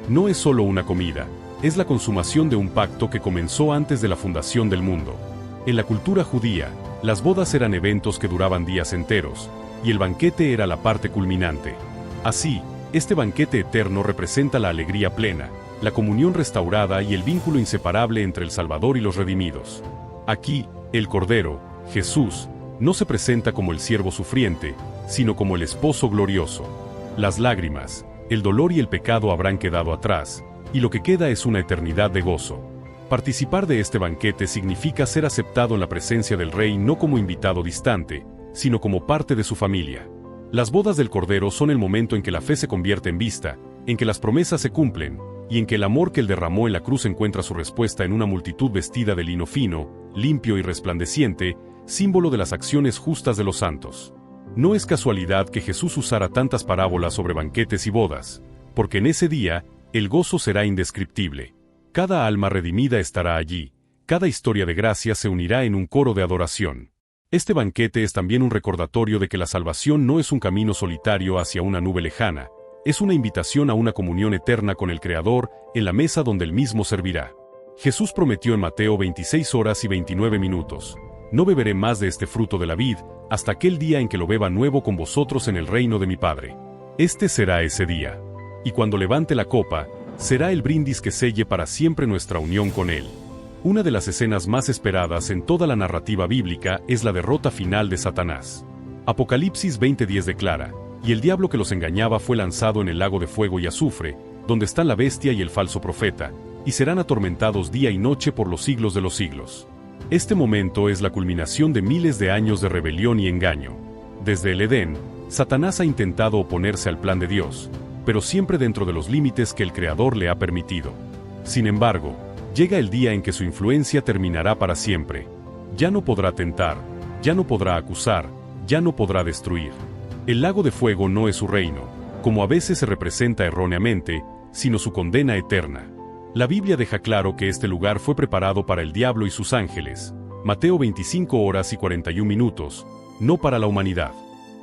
No es solo una comida, es la consumación de un pacto que comenzó antes de la fundación del mundo. En la cultura judía, las bodas eran eventos que duraban días enteros, y el banquete era la parte culminante. Así, este banquete eterno representa la alegría plena, la comunión restaurada y el vínculo inseparable entre el Salvador y los redimidos. Aquí, el Cordero, Jesús, no se presenta como el siervo sufriente, sino como el esposo glorioso. Las lágrimas, el dolor y el pecado habrán quedado atrás, y lo que queda es una eternidad de gozo. Participar de este banquete significa ser aceptado en la presencia del Rey no como invitado distante, sino como parte de su familia. Las bodas del Cordero son el momento en que la fe se convierte en vista, en que las promesas se cumplen, y en que el amor que Él derramó en la cruz encuentra su respuesta en una multitud vestida de lino fino, limpio y resplandeciente, símbolo de las acciones justas de los santos. No es casualidad que Jesús usara tantas parábolas sobre banquetes y bodas, porque en ese día, el gozo será indescriptible. Cada alma redimida estará allí, cada historia de gracia se unirá en un coro de adoración. Este banquete es también un recordatorio de que la salvación no es un camino solitario hacia una nube lejana, es una invitación a una comunión eterna con el Creador, en la mesa donde Él mismo servirá. Jesús prometió en Mateo 26:29: No beberé más de este fruto de la vid, hasta aquel día en que lo beba nuevo con vosotros en el reino de mi Padre. Este será ese día. Y cuando levante la copa, será el brindis que selle para siempre nuestra unión con Él. Una de las escenas más esperadas en toda la narrativa bíblica es la derrota final de Satanás. Apocalipsis 20:10 declara: Y el diablo que los engañaba fue lanzado en el lago de fuego y azufre, donde están la bestia y el falso profeta, y serán atormentados día y noche por los siglos de los siglos. Este momento es la culminación de miles de años de rebelión y engaño. Desde el Edén, Satanás ha intentado oponerse al plan de Dios, pero siempre dentro de los límites que el Creador le ha permitido. Sin embargo, llega el día en que su influencia terminará para siempre. Ya no podrá tentar, ya no podrá acusar, ya no podrá destruir. El lago de fuego no es su reino, como a veces se representa erróneamente, sino su condena eterna. La Biblia deja claro que este lugar fue preparado para el diablo y sus ángeles, Mateo 25:41, no para la humanidad.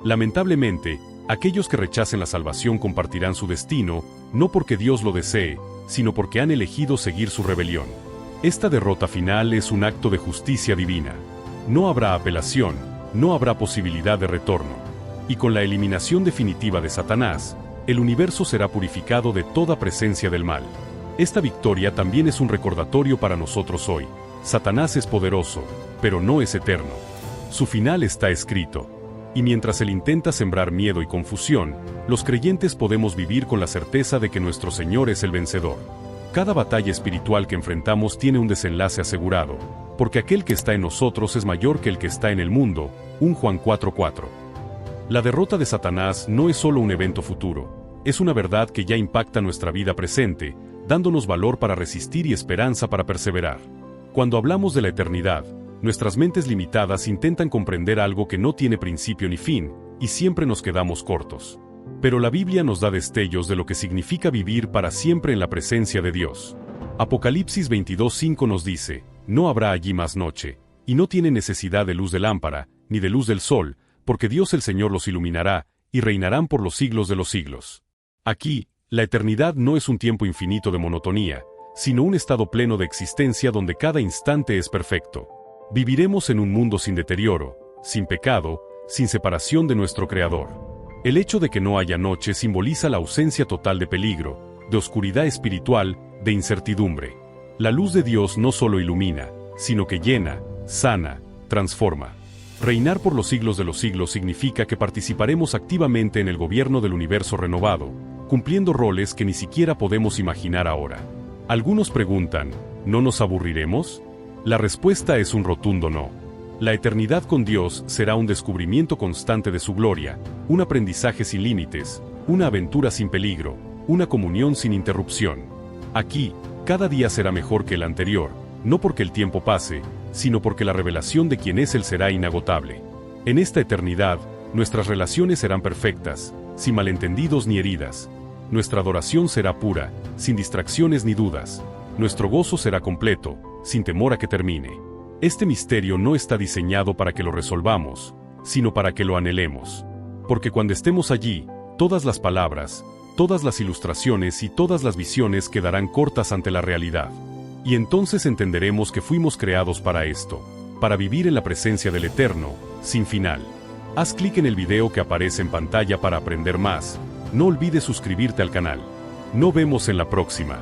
Lamentablemente, aquellos que rechacen la salvación compartirán su destino, no porque Dios lo desee, sino porque han elegido seguir su rebelión. Esta derrota final es un acto de justicia divina. No habrá apelación, no habrá posibilidad de retorno. Y con la eliminación definitiva de Satanás, el universo será purificado de toda presencia del mal. Esta victoria también es un recordatorio para nosotros hoy. Satanás es poderoso, pero no es eterno. Su final está escrito. Y mientras él intenta sembrar miedo y confusión, los creyentes podemos vivir con la certeza de que nuestro Señor es el vencedor. Cada batalla espiritual que enfrentamos tiene un desenlace asegurado, porque aquel que está en nosotros es mayor que el que está en el mundo. 1 Juan 4:4. La derrota de Satanás no es solo un evento futuro, es una verdad que ya impacta nuestra vida presente, dándonos valor para resistir y esperanza para perseverar. Cuando hablamos de la eternidad, nuestras mentes limitadas intentan comprender algo que no tiene principio ni fin, y siempre nos quedamos cortos. Pero la Biblia nos da destellos de lo que significa vivir para siempre en la presencia de Dios. Apocalipsis 22:5 nos dice: No habrá allí más noche, y no tiene necesidad de luz de lámpara, ni de luz del sol, porque Dios el Señor los iluminará, y reinarán por los siglos de los siglos. Aquí, La eternidad no es un tiempo infinito de monotonía, sino un estado pleno de existencia donde cada instante es perfecto. Viviremos en un mundo sin deterioro, sin pecado, sin separación de nuestro Creador. El hecho de que no haya noche simboliza la ausencia total de peligro, de oscuridad espiritual, de incertidumbre. La luz de Dios no solo ilumina, sino que llena, sana, transforma. Reinar por los siglos de los siglos significa que participaremos activamente en el gobierno del universo renovado, cumpliendo roles que ni siquiera podemos imaginar ahora. Algunos preguntan, ¿no nos aburriremos? La respuesta es un rotundo no. La eternidad con Dios será un descubrimiento constante de su gloria, un aprendizaje sin límites, una aventura sin peligro, una comunión sin interrupción. Aquí, cada día será mejor que el anterior, no porque el tiempo pase, sino porque la revelación de quién es Él será inagotable. En esta eternidad, nuestras relaciones serán perfectas, sin malentendidos ni heridas. Nuestra adoración será pura, sin distracciones ni dudas. Nuestro gozo será completo, sin temor a que termine. Este misterio no está diseñado para que lo resolvamos, sino para que lo anhelemos. Porque cuando estemos allí, todas las palabras, todas las ilustraciones y todas las visiones quedarán cortas ante la realidad. Y entonces entenderemos que fuimos creados para esto, para vivir en la presencia del Eterno, sin final. Haz clic en el video que aparece en pantalla para aprender más. No olvides suscribirte al canal. Nos vemos en la próxima.